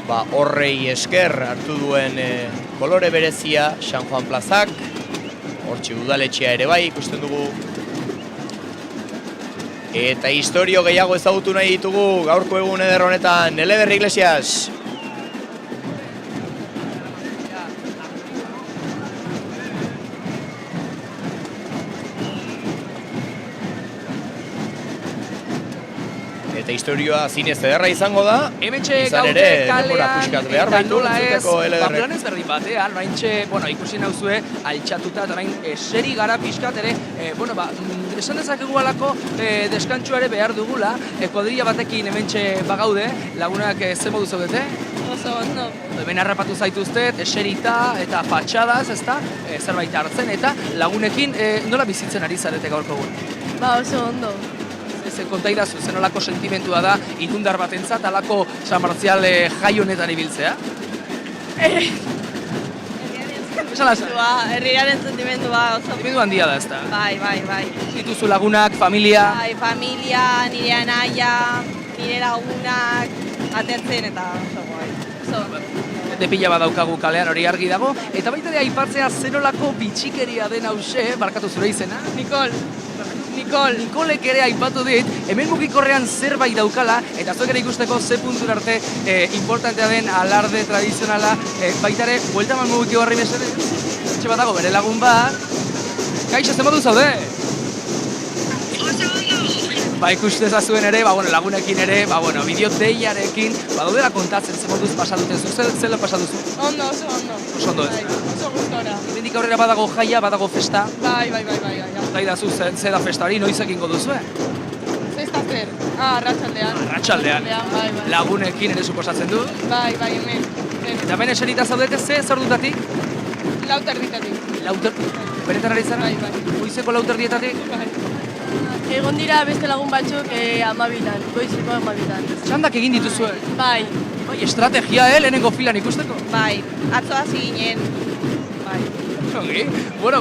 horrei esker hartu duen kolore berezia San Juan plazak, hortxe udaletxea ere bai ikusten dugu. Eta historio gehiago ezagutu nahi ditugu gaurko egun eder honetan, Eleder Iglesias. Eta historioa zinez ederra izango da, hementxe izan ere denbora puskat behar baitu entzuteko Elederrek. Planez berdin batean, oraintxe, ikusi nauzue, altxatuta eta orain eseri gara pixkat ere, esan dezakegu alako deskantxua ere behar dugula, kuadrilla batekin hementxe bagaude, lagunak ze modu zaudete? Oso ondo. Hemen harrapatu zaituztet, eserita eta fatxadaz, ezta, zerbait hartzen, eta lagunekin nola bizitzen ari zarete gaurko egun? Oso ondo. Kontaidazu, zen olako sentimentua da irundar batentzat, alako San Martzial jai honetan ibiltzea? Herriaren sentimendua oso. Sentimendu handia da, ezta? Bai. Dituzu lagunak, familia? Bai, familia, nire anaia, nire lagunak, atertzen eta oso guai. jende pila bat daukagu kalean hori argi dago, eta baita ere aipatzea zenolako bitxikeria den hause, barkatu zure izena? Nikolek ere aipatu dit, hemen mugikorrean zerbait daukala, eta zuek ere ikusteko ze puntura arte importantea den alarde tradizionala, baita ere, buelta eman mugiko horri mesede, etxe bat dago bere lagun bat, kaixo, zen modu zaude? Ba, ikusteza zuen ere, lagunekin ere, bideo deiarekin, daudela kontatzen zen moduz pasaduten zu, zela pasaduzu? Ondo, oso ondo. Oso ondo ez? Oso gustora. Hemendik aurrera badago jaia, badago festa? Bai. Gai da zu, ze da festa hori, noiz egingo duzue? Zesta zer? Arratsaldean. Arratsaldean. Bai. Lagunekin ere suposatzen du? Bai, hemen. Eta hemen eserita zaudete ze ordutatik? 4:00. Beretan ari zara? Bai. Goizeko 4:00. Bai. Egon dira beste lagun batzuk 12:00, goizeko 12:00. Txandak egin dituzue? Bai. Bai, estrategia, lehenengo filan ikusteko? Bai, atzo hasi ginen. Bai. Ongi. Bueno,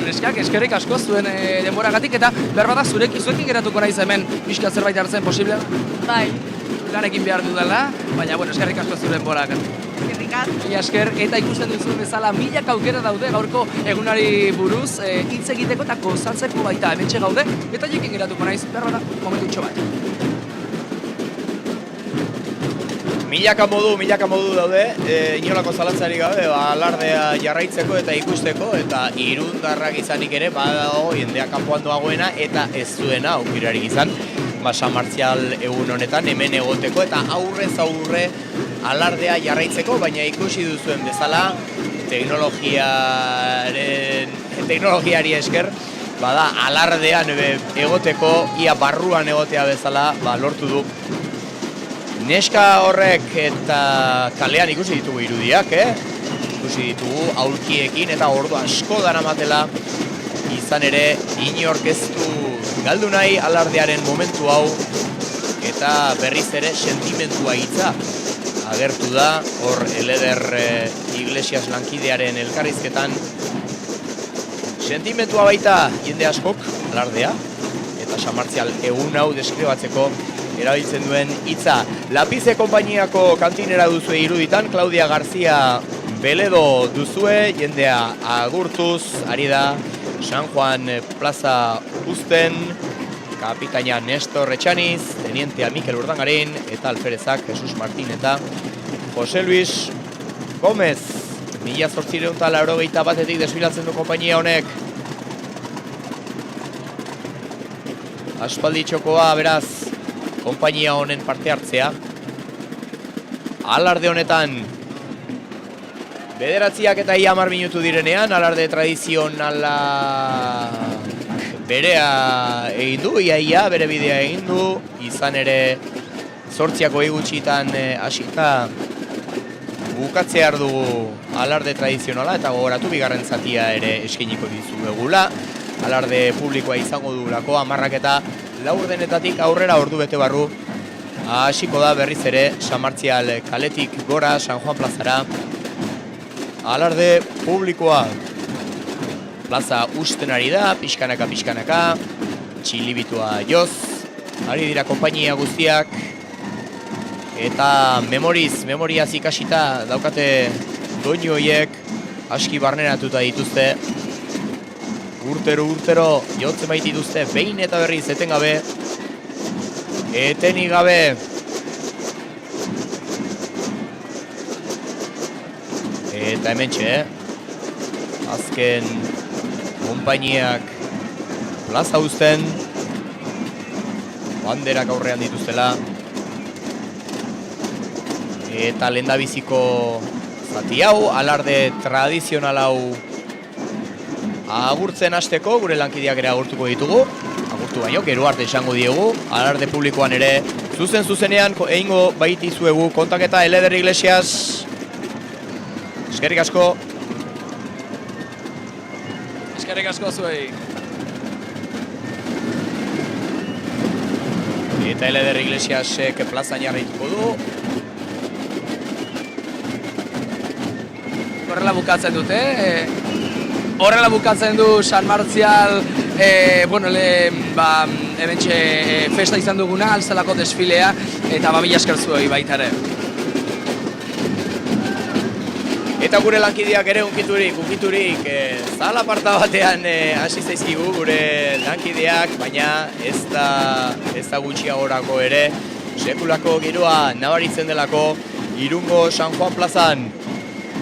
neskak eskerrik asko zuen denboragatik eta behar bada zuekin geratuko naiz hemen pixka zerbait hartzen posible? Bai. Lanekin behar dudala, baina eskerrik asko zuen denboragatik. Mila esker, eta ikusten duzuen bezala milaka aukera daude gaurko egunari buruz hitz egiteko eta gozatzeko baita hementxe gaude, eta jekin geratuko naiz, behar bada, momentutxo bat. Milaka modu daude, inolako zalantzari gabe, alardea jarraitzeko eta ikusteko, eta irundarrak izanik ere, badago jendea kanpoan doagoena eta ez zuena aukerarik izan, San Martzial egun honetan hemen egoteko eta aurrez aurre alardea jarraitzeko, baina ikusi duzuen bezala teknologiari esker, bada alardean egoteko, ia barruan egotea bezala, lortu du. Neska horrek eta kalean ikusi ditugu irudiak, ikusi ditugu aulkiekin eta ordu asko daramatela, izan ere inork ez du galdu nahi alardearen momentu hau, eta berriz ere sentimentua hitza agertu da, hor Eleder Iglesias lankidearen elkarrizketan. Sentimentua baita jende askok alardea, eta San Martzial egun hau deskribatzeko erabiltzen duen hitza. Lapize konpainiako kantinera duzue iruditan, Claudia García Beledo duzue, jendea agurtuz, ari da San Juan plaza uzten, kapitaina Nestor Etxaniz, tenientea Mikel Urdangarin, eta alferezak Jesus Martín eta Jose Luis Gómez. 1881 desfilatzen du konpainia honek. Aspaldi txokoa, beraz, konpainia honen parte hartzea. Alarde honetan, 9:10 minutu direnean, alarde tradizionala berea egin du, iaia bere bidea egin du, izan ere 8 gutxitan hasita bukatzear dugu alarde tradizionala, eta gogoratu bigarren zatia ere eskainiko dizuegula. Alarde publikoa izango dugulako, 10:04 aurrera ordu bete barru hasiko da berriz ere San Martzial kaletik gora San Juan plazara. Alarde publikoa plaza usten ari da, pixkanaka, txilibitua joz, ari dira konpainia guztiak, eta memoriaz ikasita daukate doinu horiek aski barneratuta dituzte. Urtero jotzen baitituzte behin eta berriz etengabe, etenik gabe. Eta hementxe, azken konpainiak plaza uzten, banderak aurrean dituztela, eta lehendabiziko zati hau, alarde tradizional hau agurtzen hasteko, gure lankideak ere agurtuko ditugu, agurtu baino, gero arte esango diegu, alarde publikoan ere zuzenean egingo baitizuegu kontaketa Eleder Iglesias. Eskerrik asko. Eskerrik asko zuei. Eta Eleder Iglesiasek plazan jarraituko du. Horrela bukatzen dute. Horrela bukatzen du San Martzial, hementxe festa izan duguna, alzelako desfilea, eta mila esker zuei baita ere. Eta gure lankideak ere ukiturik zala parta batean hasi zaizkigu gure lankideak, baina ez da gutxiagorako ere, sekulako giroa nabaritzen delako Irungo San Juan plazan.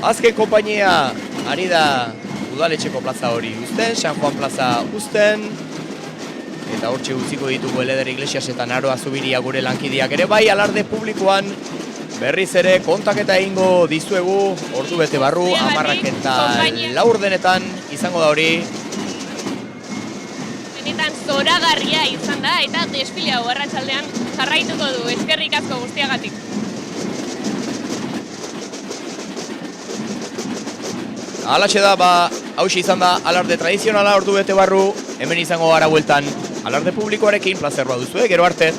Azken konpainia ari da udaletxeko plaza hori uzten, San Juan plaza uzten, eta hortxe utziko ditugu Eleder Iglesias eta Naroa Zubiria gure lankideak ere bai, alarde publikoan berriz ere kontaketa egingo dizuegu, ordu bete barru, 10:04 izango da hori. Benetan zoragarria izan da eta desfile hau arratsaldean jarraituko du. Eskerrik asko guztiagatik. Halaxe da, hauxe izan da alarde tradizionala ordu bete barru, hemen izango gara bueltan alarde publikoarekin, plazer baduzue, gero arte.